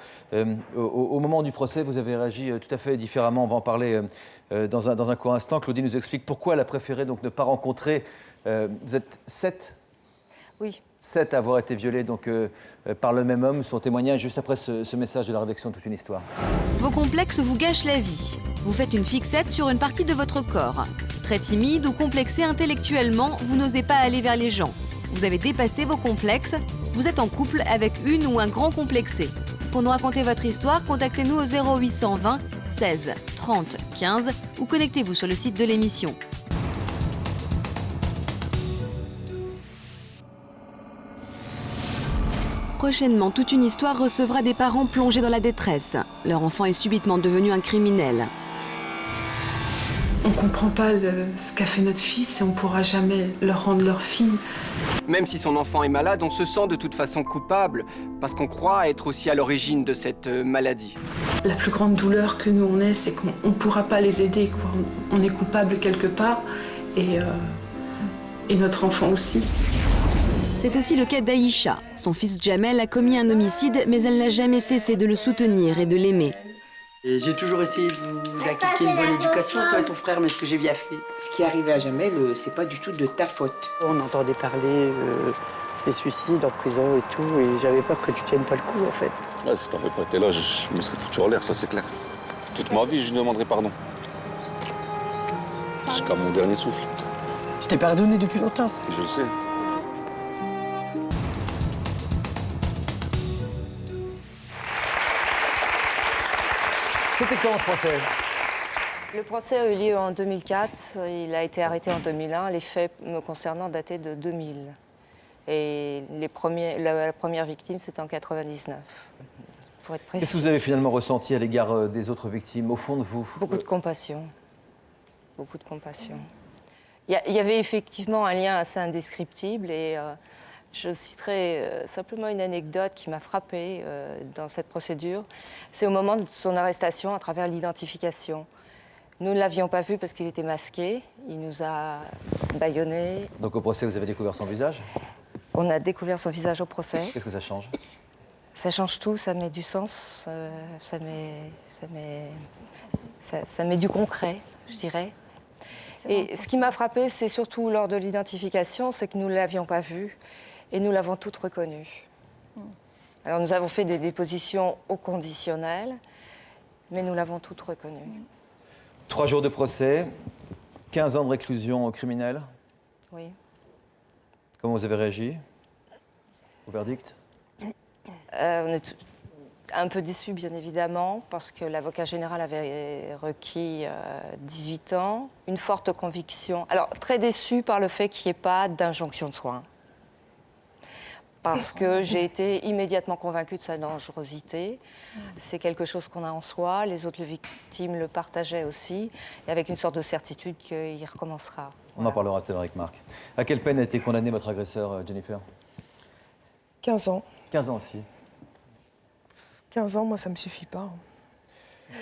au moment du procès, vous avez réagi tout à fait différemment. On va en parler dans un court instant. Claudie nous explique pourquoi elle a préféré donc ne pas rencontrer. Vous êtes 7 Oui. 7 à avoir été violés donc, par le même homme. Son témoignage juste après ce message de la rédaction Toute une histoire. Vos complexes vous gâchent la vie. Vous faites une fixette sur une partie de votre corps. Très timide ou complexé intellectuellement, vous n'osez pas aller vers les gens. Vous avez dépassé vos complexes. Vous êtes en couple avec une ou un grand complexé. Pour nous raconter votre histoire, contactez-nous au 0820 16 30 15 ou connectez-vous sur le site de l'émission. Prochainement, Toute une histoire recevra des parents plongés dans la détresse. Leur enfant est subitement devenu un criminel. On ne comprend pas ce qu'a fait notre fils et on ne pourra jamais leur rendre leur fille. Même si son enfant est malade, on se sent de toute façon coupable parce qu'on croit être aussi à l'origine de cette maladie. La plus grande douleur que nous on ait, c'est qu'on ne pourra pas les aider, quoi. On est coupable quelque part et notre enfant aussi. C'est aussi le cas d'Aïcha. Son fils Jamel a commis un homicide, mais elle n'a jamais cessé de le soutenir et de l'aimer. J'ai toujours essayé de vous inculquer une bonne éducation, toi et ton frère, mais ce que j'ai bien fait. Ce qui est arrivé à Jamel, c'est pas du tout de ta faute. On entendait parler des suicides en prison et tout, et j'avais peur que tu tiennes pas le coup, en fait. Ouais, si t'avais pas été là, je me serais foutu en l'air, ça c'est clair. Toute ma vie, je lui demanderai pardon. Jusqu'à mon dernier souffle. Je t'ai pardonné depuis longtemps. Et je le sais. C'était quand ce procès? Le procès a eu lieu en 2004, il a été arrêté en 2001. Les faits me concernant dataient de 2000. Et la première victime, c'était en 99, pour être précis. Qu'est-ce que vous avez finalement ressenti à l'égard des autres victimes, au fond de vous? Beaucoup de compassion. Beaucoup de compassion. Il y avait effectivement un lien assez indescriptible et je citerai simplement une anecdote qui m'a frappée dans cette procédure. C'est au moment de son arrestation à travers l'identification. Nous ne l'avions pas vu parce qu'il était masqué. Il nous a bâillonnés. Donc au procès, vous avez découvert son visage? On a découvert son visage au procès. Qu'est-ce que ça change? Ça change tout, ça met du sens, ça met du concret, je dirais. Et ce qui m'a frappée, c'est surtout lors de l'identification, c'est que nous ne l'avions pas vu et nous l'avons toutes reconnue. Alors nous avons fait des dépositions au conditionnel Mais nous l'avons toutes reconnu. 3 jours de procès, 15 ans de réclusion criminelle. Oui. Comment vous avez réagi au verdict? On est un peu déçus, bien évidemment, parce que l'avocat général avait requis 18 ans, une forte conviction. Alors, très déçus par le fait qu'il n'y ait pas d'injonction de soins. Parce que j'ai été immédiatement convaincue de sa dangerosité. C'est quelque chose qu'on a en soi. Les autres victimes le partageaient aussi, et avec une sorte de certitude qu'il recommencera. On en parlera tout à l'heure avec Marc. À quelle peine a été condamné votre agresseur, Jennifer? 15 ans. 15 ans aussi. 15 ans, moi, ça ne me suffit pas.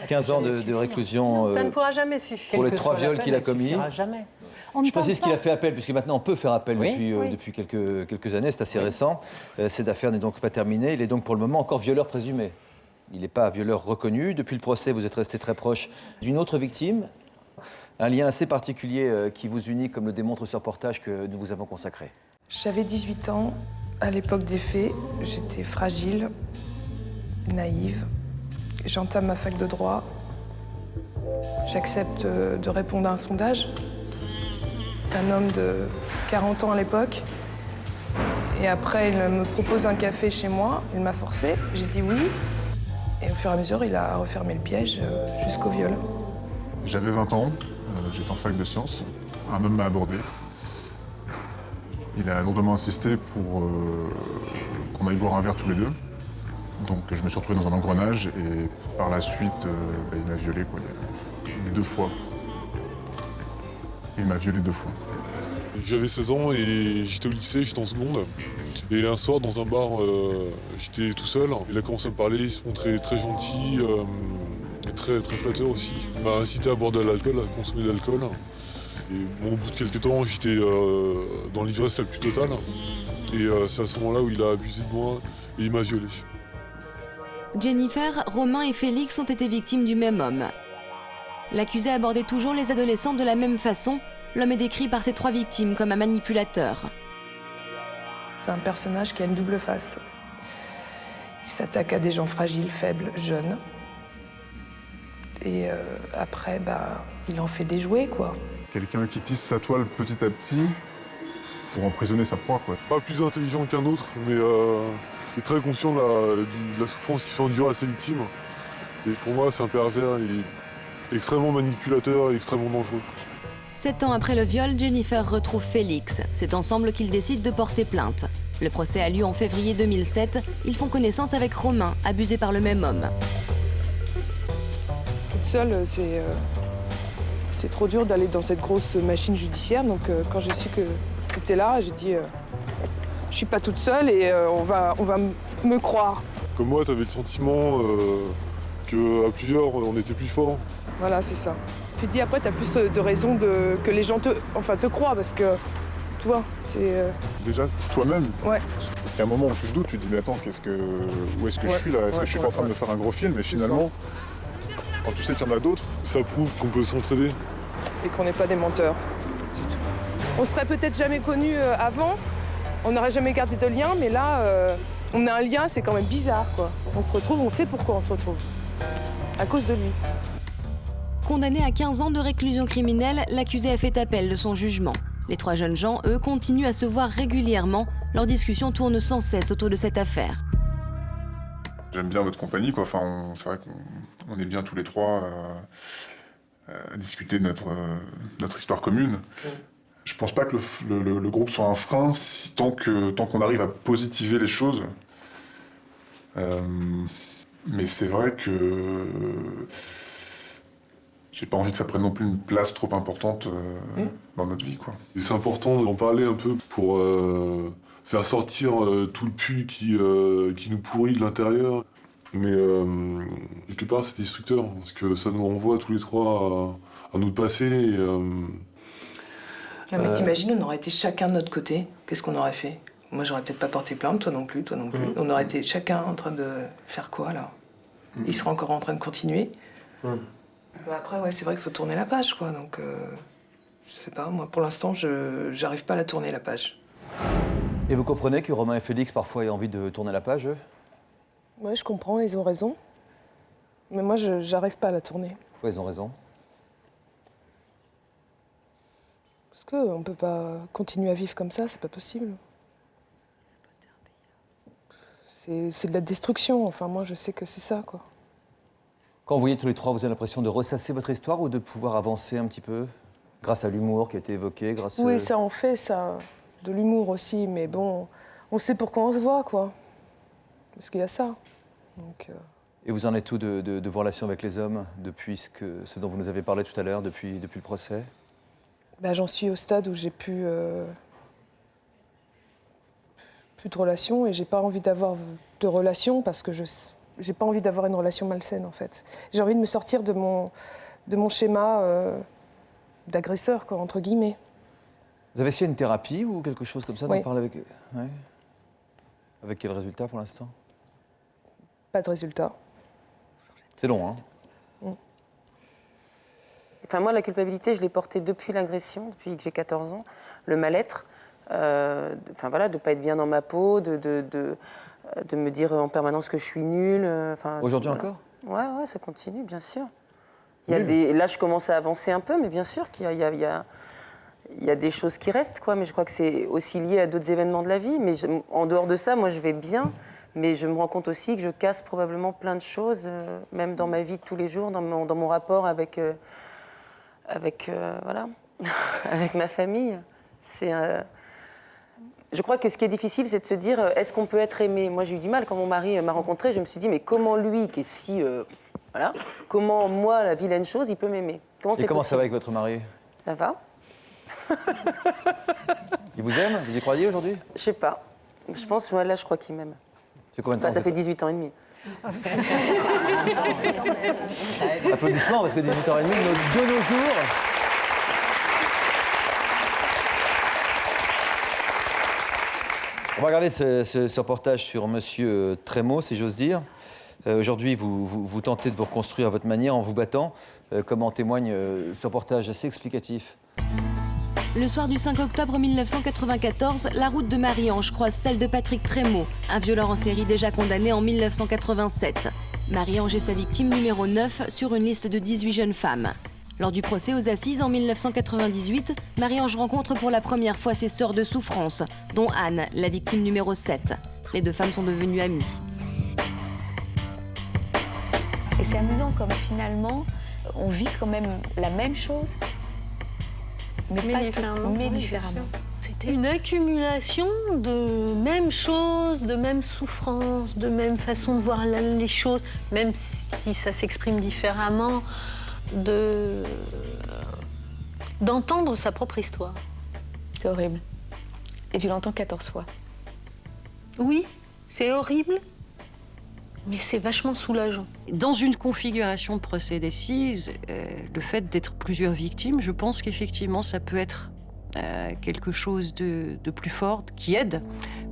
15 ans de réclusion Ça ne pourra jamais suffire. pour les 3 viols qu'il a commis. Jamais. Je précise qu'il a fait appel, puisque maintenant on peut faire appel Oui. depuis quelques années, c'est assez récent. Cette affaire n'est donc pas terminée, il est donc pour le moment encore violeur présumé. Il n'est pas violeur reconnu. Depuis le procès, vous êtes resté très proche d'une autre victime. Un lien assez particulier qui vous unit, comme le démontre ce reportage que nous vous avons consacré. J'avais 18 ans à l'époque des faits. J'étais fragile, naïve. J'entame ma fac de droit. J'accepte de répondre à un sondage. Un homme de 40 ans à l'époque. Et après, il me propose un café chez moi. Il m'a forcé. J'ai dit oui. Et au fur et à mesure, il a refermé le piège jusqu'au viol. J'avais 20 ans. J'étais en fac de sciences. Un homme m'a abordé. Il a lourdement insisté pour qu'on aille boire un verre tous les deux. Donc je me suis retrouvé dans un engrenage et par la suite, il m'a violé 2 fois. Il m'a violé 2 fois. J'avais 16 ans et j'étais au lycée, j'étais en seconde. Et un soir, dans un bar, j'étais tout seul. Il a commencé à me parler, il se montrait très gentil, très flatteur aussi. Il m'a incité à boire de l'alcool, à consommer de l'alcool. Et bon, au bout de quelques temps, j'étais dans l'ivresse la plus totale. Et c'est à ce moment-là où il a abusé de moi et il m'a violé. Jennifer, Romain et Félix ont été victimes du même homme. L'accusé abordait toujours les adolescents de la même façon. L'homme est décrit par ses 3 victimes comme un manipulateur. C'est un personnage qui a une double face. Il s'attaque à des gens fragiles, faibles, jeunes. Et après, il en fait des jouets, quoi. Quelqu'un qui tisse sa toile petit à petit pour emprisonner sa proie, quoi. Pas plus intelligent qu'un autre, mais il est très conscient de la souffrance qu'il fait endurer à ses victimes. Et pour moi, c'est un pervers, il est extrêmement manipulateur et extrêmement dangereux. 7 ans après le viol, Jennifer retrouve Félix. C'est ensemble qu'ils décident de porter plainte. Le procès a lieu en février 2007. Ils font connaissance avec Romain, abusé par le même homme. Toute seule, c'est trop dur d'aller dans cette grosse machine judiciaire. Donc quand j'ai su que tu étais là, j'ai dit je suis pas toute seule et on va me croire. Comme moi, tu avais le sentiment qu'à plusieurs, on était plus forts. Voilà, c'est ça. Tu te dis après, tu as plus de raisons que les gens te croient parce que, tu vois, c'est... Déjà, toi-même. Ouais. Parce qu'à un moment où tu te doutes, tu te dis, mais attends, où est-ce que je suis là? Est-ce que je suis pas en train de me faire un gros film? Et finalement, quand tu sais qu'il y en a d'autres... Ça prouve qu'on peut s'entraider. Et qu'on n'est pas des menteurs, c'est tout. On serait peut-être jamais connus avant, on n'aurait jamais gardé de lien, mais là, on a un lien, c'est quand même bizarre, quoi. On se retrouve, on sait pourquoi on se retrouve. À cause de lui. Condamné à 15 ans de réclusion criminelle, l'accusé a fait appel de son jugement. Les 3 jeunes gens, eux, continuent à se voir régulièrement. Leurs discussions tournent sans cesse autour de cette affaire. J'aime bien votre compagnie, quoi. Enfin, c'est vrai qu'on est bien tous les 3 à discuter de notre histoire commune. Je pense pas que le groupe soit un frein tant qu'on arrive à positiver les choses. Mais c'est vrai que j'ai pas envie que ça prenne non plus une place trop importante dans notre vie, quoi. Et c'est important d'en parler un peu pour faire sortir tout le puits qui nous pourrit de l'intérieur. Mais quelque part, c'est destructeur, parce que ça nous renvoie tous les 3 à notre passé. Mais t'imagines, on aurait été chacun de notre côté, qu'est-ce qu'on aurait fait? Moi, j'aurais peut-être pas porté plainte, toi non plus. On aurait été chacun en train de faire quoi, là? Il sera encore en train de continuer. Après, ouais, c'est vrai qu'il faut tourner la page, quoi. Donc, je sais pas, moi, pour l'instant, j'arrive pas à la tourner, la page. Et vous comprenez que Romain et Félix, parfois, aient envie de tourner la page, eux? Ouais, je comprends, ils ont raison. Mais moi, je n'arrive pas à la tourner. Ouais, ils ont raison. Parce qu'on ne peut pas continuer à vivre comme ça, c'est pas possible. C'est de la destruction, enfin moi je sais que c'est ça, quoi. Quand vous voyez tous les trois, vous avez l'impression de ressasser votre histoire ou de pouvoir avancer un petit peu grâce à l'humour qui a été évoqué, grâce Oui, ça en fait, ça. De l'humour aussi, mais bon, on sait pourquoi on se voit, quoi. Parce qu'il y a ça. Donc, Et vous en êtes où de vos relations avec les hommes depuis ce dont vous nous avez parlé tout à l'heure, depuis le procès? Ben, j'en suis au stade où j'ai plus de relations et j'ai pas envie d'avoir de relations parce que j'ai pas envie d'avoir une relation malsaine, en fait. J'ai envie de me sortir de mon schéma d'agresseur, quoi, entre guillemets. Vous avez essayé une thérapie ou quelque chose comme ça? Oui. D'en parler avec... Ouais. Avec quel résultat pour l'instant? Pas de résultat. C'est long, hein? Enfin, moi, la culpabilité, je l'ai portée depuis l'agression, depuis que j'ai 14 ans. Le mal-être, enfin voilà, de ne pas être bien dans ma peau, de me dire en permanence que je suis nulle. Aujourd'hui voilà. encore? Ouais, ça continue, bien sûr. Là, je commence à avancer un peu, mais bien sûr qu'il y a des choses qui restent, quoi. Mais je crois que c'est aussi lié à d'autres événements de la vie. Mais en dehors de ça, moi, je vais bien. Mais je me rends compte aussi que je casse probablement plein de choses, même dans ma vie de tous les jours, dans mon rapport avec voilà, avec ma famille. Je crois que ce qui est difficile, c'est de se dire, est-ce qu'on peut être aimé? Moi, j'ai eu du mal quand mon mari m'a rencontrée. Je me suis dit, mais comment lui, qui est si... voilà, comment moi, la vilaine chose, il peut m'aimer? Comment ça va avec votre mari? Ça va. Il vous aime? Vous y croyez aujourd'hui? Je sais pas. Je pense, là, je crois qu'il m'aime. C'est combien de temps? Ça fait 18 ans et demi. Applaudissements, parce que 18 ans et demi de nos jours... On va regarder ce reportage sur Monsieur Trémaux, si j'ose dire. Aujourd'hui, vous tentez de vous reconstruire à votre manière en vous battant. Comme en témoigne ce reportage assez explicatif. Le soir du 5 octobre 1994, la route de Marie-Ange croise celle de Patrick Trémaux, un violeur en série déjà condamné en 1987. Marie-Ange est sa victime numéro 9 sur une liste de 18 jeunes femmes. Lors du procès aux assises en 1998, Marie-Ange rencontre pour la première fois ses sœurs de souffrance, dont Anne, la victime numéro 7. Les deux femmes sont devenues amies. Et c'est amusant comme finalement, on vit quand même la même chose, mais différemment. C'était une accumulation de mêmes choses, de mêmes souffrances, de même façon de voir les choses, même si ça s'exprime différemment, d'entendre sa propre histoire. C'est horrible. Et tu l'entends 14 fois. Oui, c'est horrible, mais c'est vachement soulageant. Dans une configuration de procès d'assises, le fait d'être plusieurs victimes, je pense qu'effectivement, ça peut être quelque chose de plus fort, qui aide,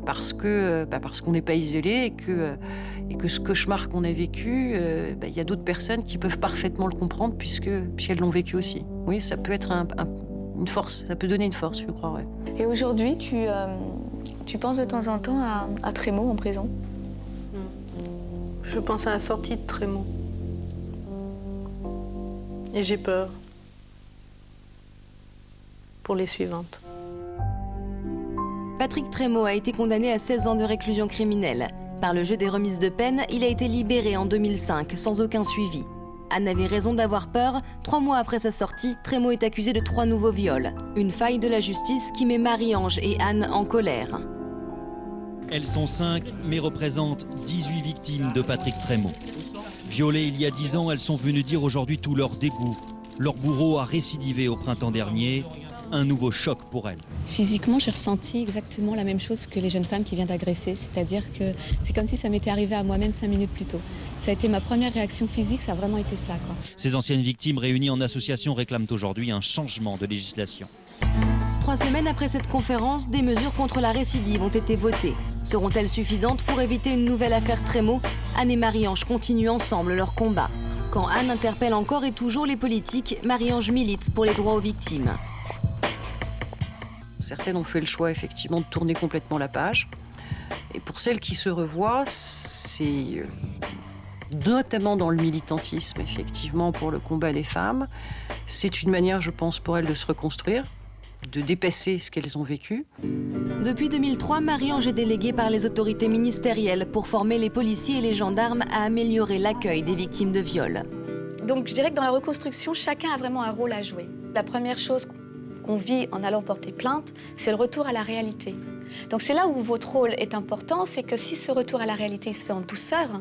parce qu'on n'est pas isolé et que ce cauchemar qu'on a vécu, il y a d'autres personnes qui peuvent parfaitement le comprendre puisqu'elles l'ont vécu aussi. Oui, ça peut être une force, ça peut donner une force, je crois. Ouais. Et aujourd'hui, tu penses de temps en temps à Trémaux en prison? Je pense à la sortie de Trémaux. Et j'ai peur pour les suivantes. Patrick Trémaux a été condamné à 16 ans de réclusion criminelle. Par le jeu des remises de peine, il a été libéré en 2005, sans aucun suivi. Anne avait raison d'avoir peur. 3 mois après sa sortie, Trémaux est accusé de 3 nouveaux viols. Une faille de la justice qui met Marie-Ange et Anne en colère. Elles sont 5, mais représentent 18 victimes de Patrick Trémaux. Violées il y a 10 ans, elles sont venues dire aujourd'hui tout leur dégoût. Leur bourreau a récidivé au printemps dernier. Un nouveau choc pour elles. Physiquement, j'ai ressenti exactement la même chose que les jeunes femmes qui viennent d'agresser. C'est-à-dire que c'est comme si ça m'était arrivé à moi-même 5 minutes plus tôt. Ça a été ma première réaction physique, ça a vraiment été ça, quoi. Ces anciennes victimes réunies en association réclament aujourd'hui un changement de législation. 3 semaines après cette conférence, des mesures contre la récidive ont été votées. Seront-elles suffisantes pour éviter une nouvelle affaire Trémaux? Anne et Marie-Ange continuent ensemble leur combat. Quand Anne interpelle encore et toujours les politiques, Marie-Ange milite pour les droits aux victimes. Certaines ont fait le choix, effectivement, de tourner complètement la page. Et pour celles qui se revoient, c'est notamment dans le militantisme, effectivement, pour le combat des femmes. C'est une manière, je pense, pour elles de se reconstruire, de dépasser ce qu'elles ont vécu. Depuis 2003, Marie-Ange est déléguée par les autorités ministérielles pour former les policiers et les gendarmes à améliorer l'accueil des victimes de viol. Donc je dirais que dans la reconstruction, chacun a vraiment un rôle à jouer. La première chose qu'on vit en allant porter plainte, c'est le retour à la réalité. Donc c'est là où votre rôle est important, c'est que si ce retour à la réalité il se fait en douceur,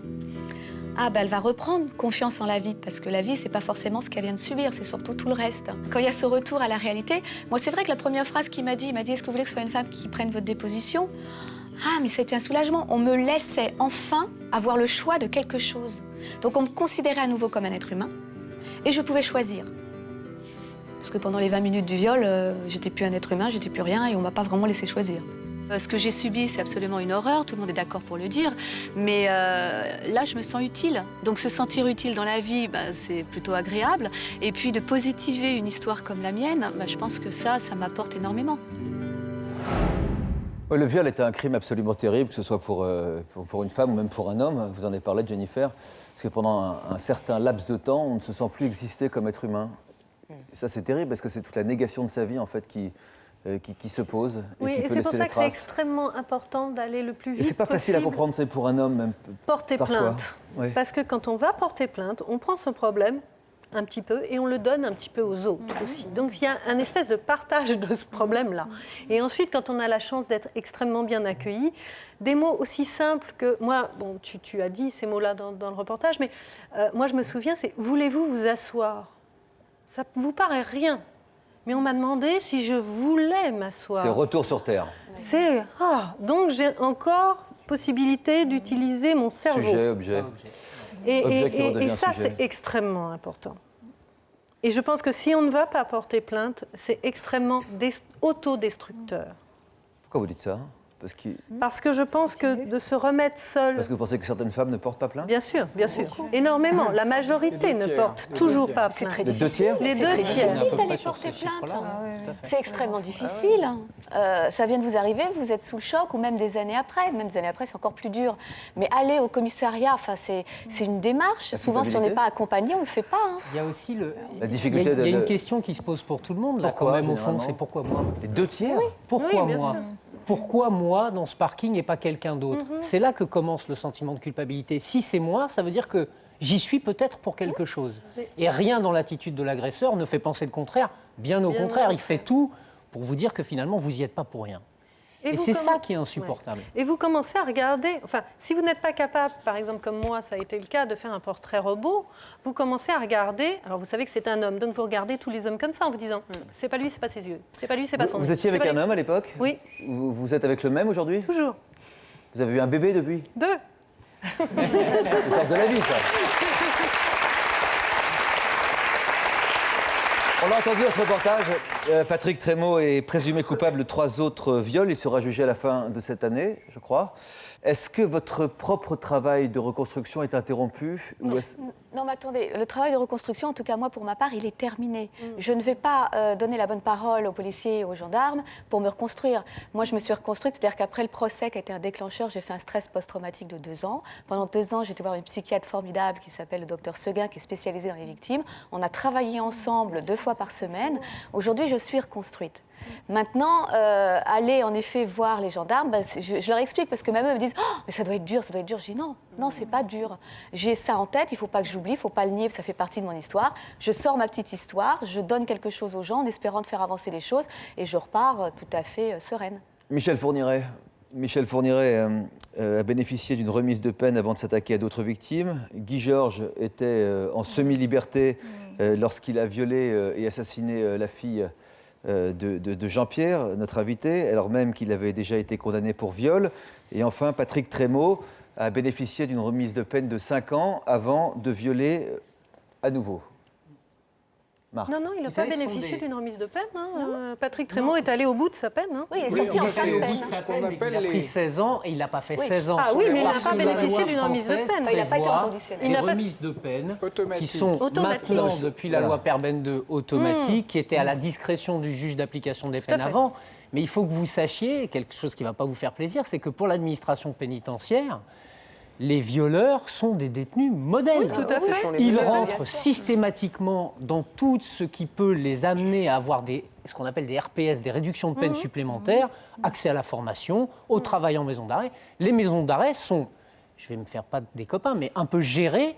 elle va reprendre confiance en la vie, parce que la vie, c'est pas forcément ce qu'elle vient de subir, c'est surtout tout le reste. Quand il y a ce retour à la réalité, moi c'est vrai que la première phrase qu'il m'a dit, est-ce que vous voulez que ce soit une femme qui prenne votre déposition ? Ah, mais c'était un soulagement. On me laissait enfin avoir le choix de quelque chose. Donc on me considérait à nouveau comme un être humain, et je pouvais choisir. Parce que pendant les 20 minutes du viol, j'étais plus un être humain, j'étais plus rien, et on m'a pas vraiment laissé choisir. Ce que j'ai subi, c'est absolument une horreur, tout le monde est d'accord pour le dire, mais là, je me sens utile. Donc se sentir utile dans la vie, c'est plutôt agréable. Et puis de positiver une histoire comme la mienne, je pense que ça m'apporte énormément. Le viol est un crime absolument terrible, que ce soit pour une femme ou même pour un homme. Vous en avez parlé, Jennifer, parce que pendant un certain laps de temps, on ne se sent plus exister comme être humain. Et ça, c'est terrible, parce que c'est toute la négation de sa vie, en fait, qui se pose et qui peut laisser des traces. Oui, et c'est pour ça que c'est extrêmement important d'aller le plus vite possible. Et c'est pas facile à comprendre, c'est pour un homme même. Porter parfois. plainte. Oui. Parce que quand on va porter plainte, on prend son problème un petit peu et on le donne un petit peu aux autres aussi. Donc il y a un espèce de partage de ce problème-là. Et ensuite, quand on a la chance d'être extrêmement bien accueilli, des mots aussi simples que moi, bon, tu as dit ces mots-là dans le reportage, mais moi je me souviens, c'est « voulez-vous vous asseoir ?» Ça vous paraît rien. Mais on m'a demandé si je voulais m'asseoir. C'est retour sur Terre. C'est donc j'ai encore possibilité d'utiliser mon cerveau. Sujet, objet. Et ça, c'est extrêmement important. Et je pense que si on ne va pas porter plainte, c'est extrêmement autodestructeur. Pourquoi vous dites ça ? Parce que je pense que de se remettre seul... Parce que vous pensez que certaines femmes ne portent pas plainte ? Bien sûr, énormément. La majorité ne porte toujours pas plainte. Les 2 tiers ? Les 2 tiers. C'est difficile d'aller porter plainte. C'est extrêmement difficile. Ça vient de vous arriver, vous êtes sous le choc, ou même des années après. Même des années après, c'est encore plus dur. Mais aller au commissariat, c'est une démarche. Souvent, si on n'est pas accompagné, on ne le fait pas. Il y a aussi la difficulté. Il y a une question qui se pose pour tout le monde, là, quand même, au fond, c'est pourquoi moi ? Les 2 tiers ? Pourquoi moi ? Pourquoi moi, dans ce parking, et pas quelqu'un d'autre ? C'est là que commence le sentiment de culpabilité. Si c'est moi, ça veut dire que j'y suis peut-être pour quelque chose. Et rien dans l'attitude de l'agresseur ne fait penser le contraire. Bien au contraire, il fait tout pour vous dire que finalement, vous n'y êtes pas pour rien. Et c'est ça qui est insupportable. Ouais. Et vous commencez à regarder, si vous n'êtes pas capable, par exemple comme moi, ça a été le cas, de faire un portrait robot, vous commencez à regarder, alors vous savez que c'est un homme, donc vous regardez tous les hommes comme ça en vous disant, c'est pas lui, c'est pas ses yeux, c'est pas lui, c'est pas son nez. Vous étiez avec un homme à l'époque ? Oui. Vous êtes avec le même aujourd'hui ? Toujours. Vous avez eu un bébé depuis ? 2. Le sens de la vie, ça. On l'a entendu dans ce reportage, Patrick Trémaux est présumé coupable de 3 autres viols. Il sera jugé à la fin de cette année, je crois. Est-ce que votre propre travail de reconstruction est interrompu Non, mais attendez, le travail de reconstruction, en tout cas moi, pour ma part, il est terminé. Je ne vais pas donner la bonne parole aux policiers et aux gendarmes pour me reconstruire. Moi, je me suis reconstruite, c'est-à-dire qu'après le procès qui a été un déclencheur, j'ai fait un stress post-traumatique de 2 ans. Pendant 2 ans, j'ai été voir une psychiatre formidable qui s'appelle le docteur Seguin, qui est spécialisée dans les victimes. On a travaillé ensemble 2 fois par semaine. Aujourd'hui, je suis reconstruite. Maintenant, aller en effet voir les gendarmes, je leur explique parce que même eux me disent « Oh, mais ça doit être dur, ça doit être dur ». Je dis « Non, c'est pas dur. J'ai ça en tête, il faut pas que j'oublie, il faut pas le nier, ça fait partie de mon histoire. Je sors ma petite histoire, je donne quelque chose aux gens en espérant de faire avancer les choses et je repars tout à fait sereine. » Michel Fourniret a bénéficié d'une remise de peine avant de s'attaquer à d'autres victimes. Guy Georges était en semi-liberté lorsqu'il a violé et assassiné la fille de Jean-Pierre, notre invité, alors même qu'il avait déjà été condamné pour viol. Et enfin, Patrick Trémaux a bénéficié d'une remise de peine de 5 ans avant de violer à nouveau. Marc. Non, il n'a pas bénéficié d'une remise de peine. Patrick Trémaux est allé au bout de sa peine. Oui, il est sorti en fin de peine. Il a pris 16 ans et il n'a pas fait 16 ans. Ah oui, mais il n'a pas bénéficié d'une remise de peine. Il n'a pas été conditionnel. Des remises de peine qui sont maintenant, depuis la loi Perben 2, automatiques, qui étaient à la discrétion du juge d'application des peines avant. Mais il faut que vous sachiez, quelque chose qui ne va pas vous faire plaisir, c'est que pour l'administration pénitentiaire, les violeurs sont des détenus modèles. Oui, tout à fait. Ils rentrent systématiquement dans tout ce qui peut les amener à avoir ce qu'on appelle des RPS, des réductions de peine supplémentaires, accès à la formation, au travail en maison d'arrêt. Les maisons d'arrêt sont, je vais me faire pas des copains, mais un peu gérées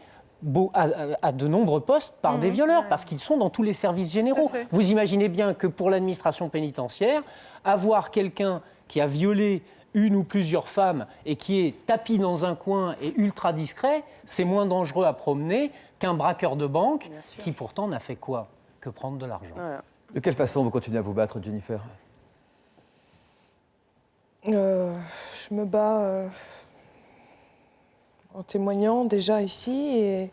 à de nombreux postes par des violeurs, parce qu'ils sont dans tous les services généraux. Vous imaginez bien que pour l'administration pénitentiaire, avoir quelqu'un qui a violé une ou plusieurs femmes et qui est tapi dans un coin et ultra discret, c'est moins dangereux à promener qu'un braqueur de banque qui pourtant n'a fait quoi? Que prendre de l'argent. Voilà. De quelle façon vous continuez à vous battre, Jennifer? Je me bats en témoignant déjà ici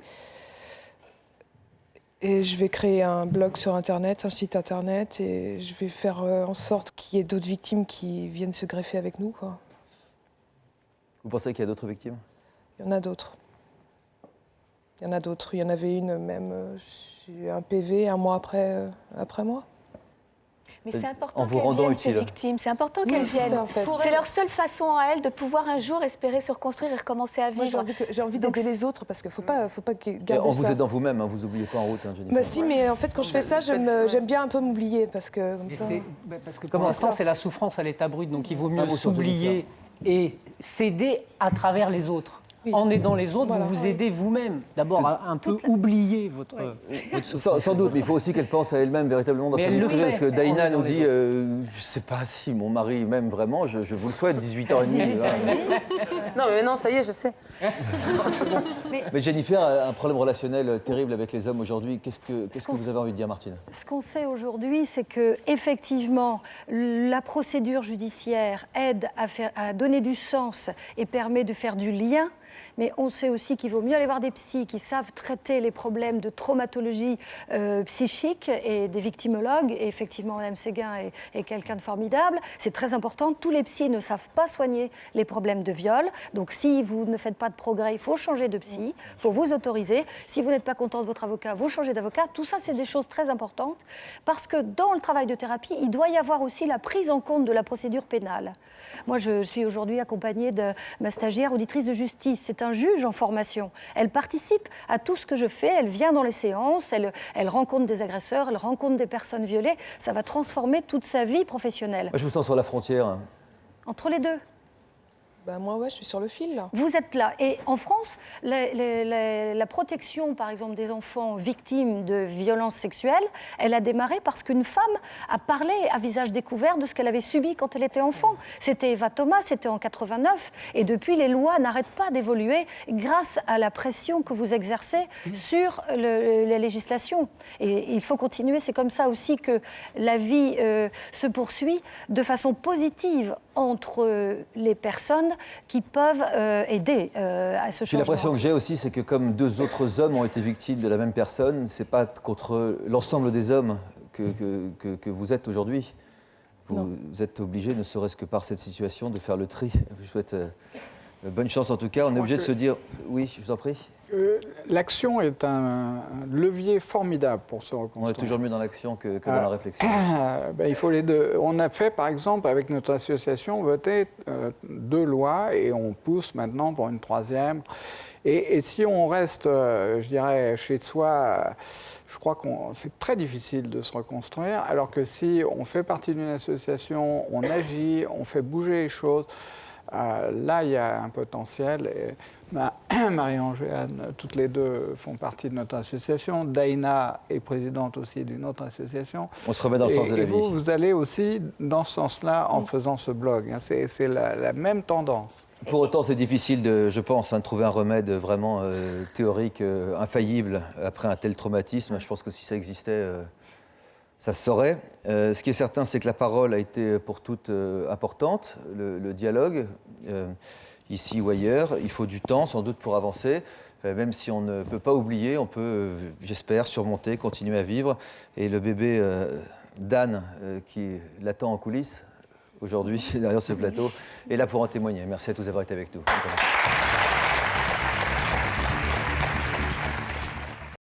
et je vais créer un blog sur Internet, un site Internet et je vais faire en sorte qu'il y ait d'autres victimes qui viennent se greffer avec nous, quoi. Vous pensez qu'il y a d'autres victimes? Il y en a d'autres. Il y en a d'autres. Il y en avait une même, j'ai eu un PV un mois après moi. Mais c'est important en vous qu'elles rendant viennent, ces utile. victimes. C'est important Oui, qu'elles c'est viennent. ça, en fait. C'est leur seule façon à elles de pouvoir un jour espérer se reconstruire et recommencer à vivre. Moi, j'ai envie d'aider les autres parce qu'il ne faut pas garder En ça. vous aidant vous-même, hein, vous n'oubliez pas en route, hein, Jennifer. Bah si, mais en fait, quand je fais ça, j'aime bien un peu m'oublier parce que comme ça... Parce que comme ça, c'est la souffrance à l'état brut, donc il vaut mieux s'oublier et s'aider à travers les autres. Oui. En aidant les autres, vous vous aidez vous-même. D'abord, à un peu oublier votre souffrance. Sans doute, mais il faut aussi qu'elle pense à elle-même véritablement dans sa vie privée. Parce que Daïna nous dit, je ne sais pas si mon mari m'aime vraiment, je vous le souhaite, 18h30. Non, mais non, ça y est, je sais. Mais Jennifer a un problème relationnel terrible avec les hommes aujourd'hui. Qu'est-ce que vous avez envie de dire, Martine? Ce qu'on sait aujourd'hui, c'est que effectivement, la procédure judiciaire aide à donner du sens et permet de faire du lien. Mais on sait aussi qu'il vaut mieux aller voir des psys qui savent traiter les problèmes de traumatologie psychique et des victimologues. Et effectivement, Mme Séguin est quelqu'un de formidable. C'est très important. Tous les psys ne savent pas soigner les problèmes de viol. Donc, si vous ne faites pas de progrès, il faut changer de psy. Il faut vous autoriser. Si vous n'êtes pas content de votre avocat, vous changez d'avocat. Tout ça, c'est des choses très importantes. Parce que dans le travail de thérapie, il doit y avoir aussi la prise en compte de la procédure pénale. Moi, je suis aujourd'hui accompagnée de ma stagiaire auditrice de justice. C'est un juge en formation. Elle participe à tout ce que je fais. Elle vient dans les séances, elle rencontre des agresseurs, elle rencontre des personnes violées. Ça va transformer toute sa vie professionnelle. Moi, je vous sens sur la frontière. Entre les deux. Ben moi, ouais, je suis sur le fil, là. Vous êtes là. Et en France, la protection, par exemple, des enfants victimes de violences sexuelles, elle a démarré parce qu'une femme a parlé à visage découvert de ce qu'elle avait subi quand elle était enfant. C'était Eva Thomas, c'était en 89. Et depuis, les lois n'arrêtent pas d'évoluer grâce à la pression que vous exercez sur la législation. Et il faut continuer. C'est comme ça aussi que la vie se poursuit de façon positive entre les personnes qui peuvent aider à ce changement. L'impression que j'ai aussi, c'est que comme deux autres hommes ont été victimes de la même personne, c'est pas contre l'ensemble des hommes que vous êtes aujourd'hui. Vous êtes obligés, ne serait-ce que par cette situation, de faire le tri. Je souhaite bonne chance en tout cas. On est obligé de se dire... Oui, je vous en prie. L'action est un levier formidable pour se reconstruire. On est toujours mieux dans l'action que dans la réflexion. Il faut les deux. On a fait, par exemple, avec notre association, voter 2 lois et on pousse maintenant pour une 3e. Et si on reste, je dirais, chez soi, je crois que c'est très difficile de se reconstruire. Alors que si on fait partie d'une association, on agit, on fait bouger les choses, là, il y a un potentiel. Et Marie-Ange et Anne, toutes les deux font partie de notre association. Daïna est présidente aussi d'une autre association. On se remet dans le sens de la vie. Et vous allez aussi dans ce sens-là en faisant ce blog. C'est la même tendance. Pour autant, c'est difficile, je pense, de trouver un remède vraiment théorique, infaillible après un tel traumatisme. Je pense que si ça existait, ça se saurait. Ce qui est certain, c'est que la parole a été pour toutes importante, le dialogue, ici ou ailleurs. Il faut du temps, sans doute, pour avancer. Même si on ne peut pas oublier, on peut, j'espère, surmonter, continuer à vivre. Et le bébé d'Anne, qui l'attend en coulisses, aujourd'hui, derrière ce plateau, est là pour en témoigner. Merci à tous d'avoir été avec nous. Bonne journée.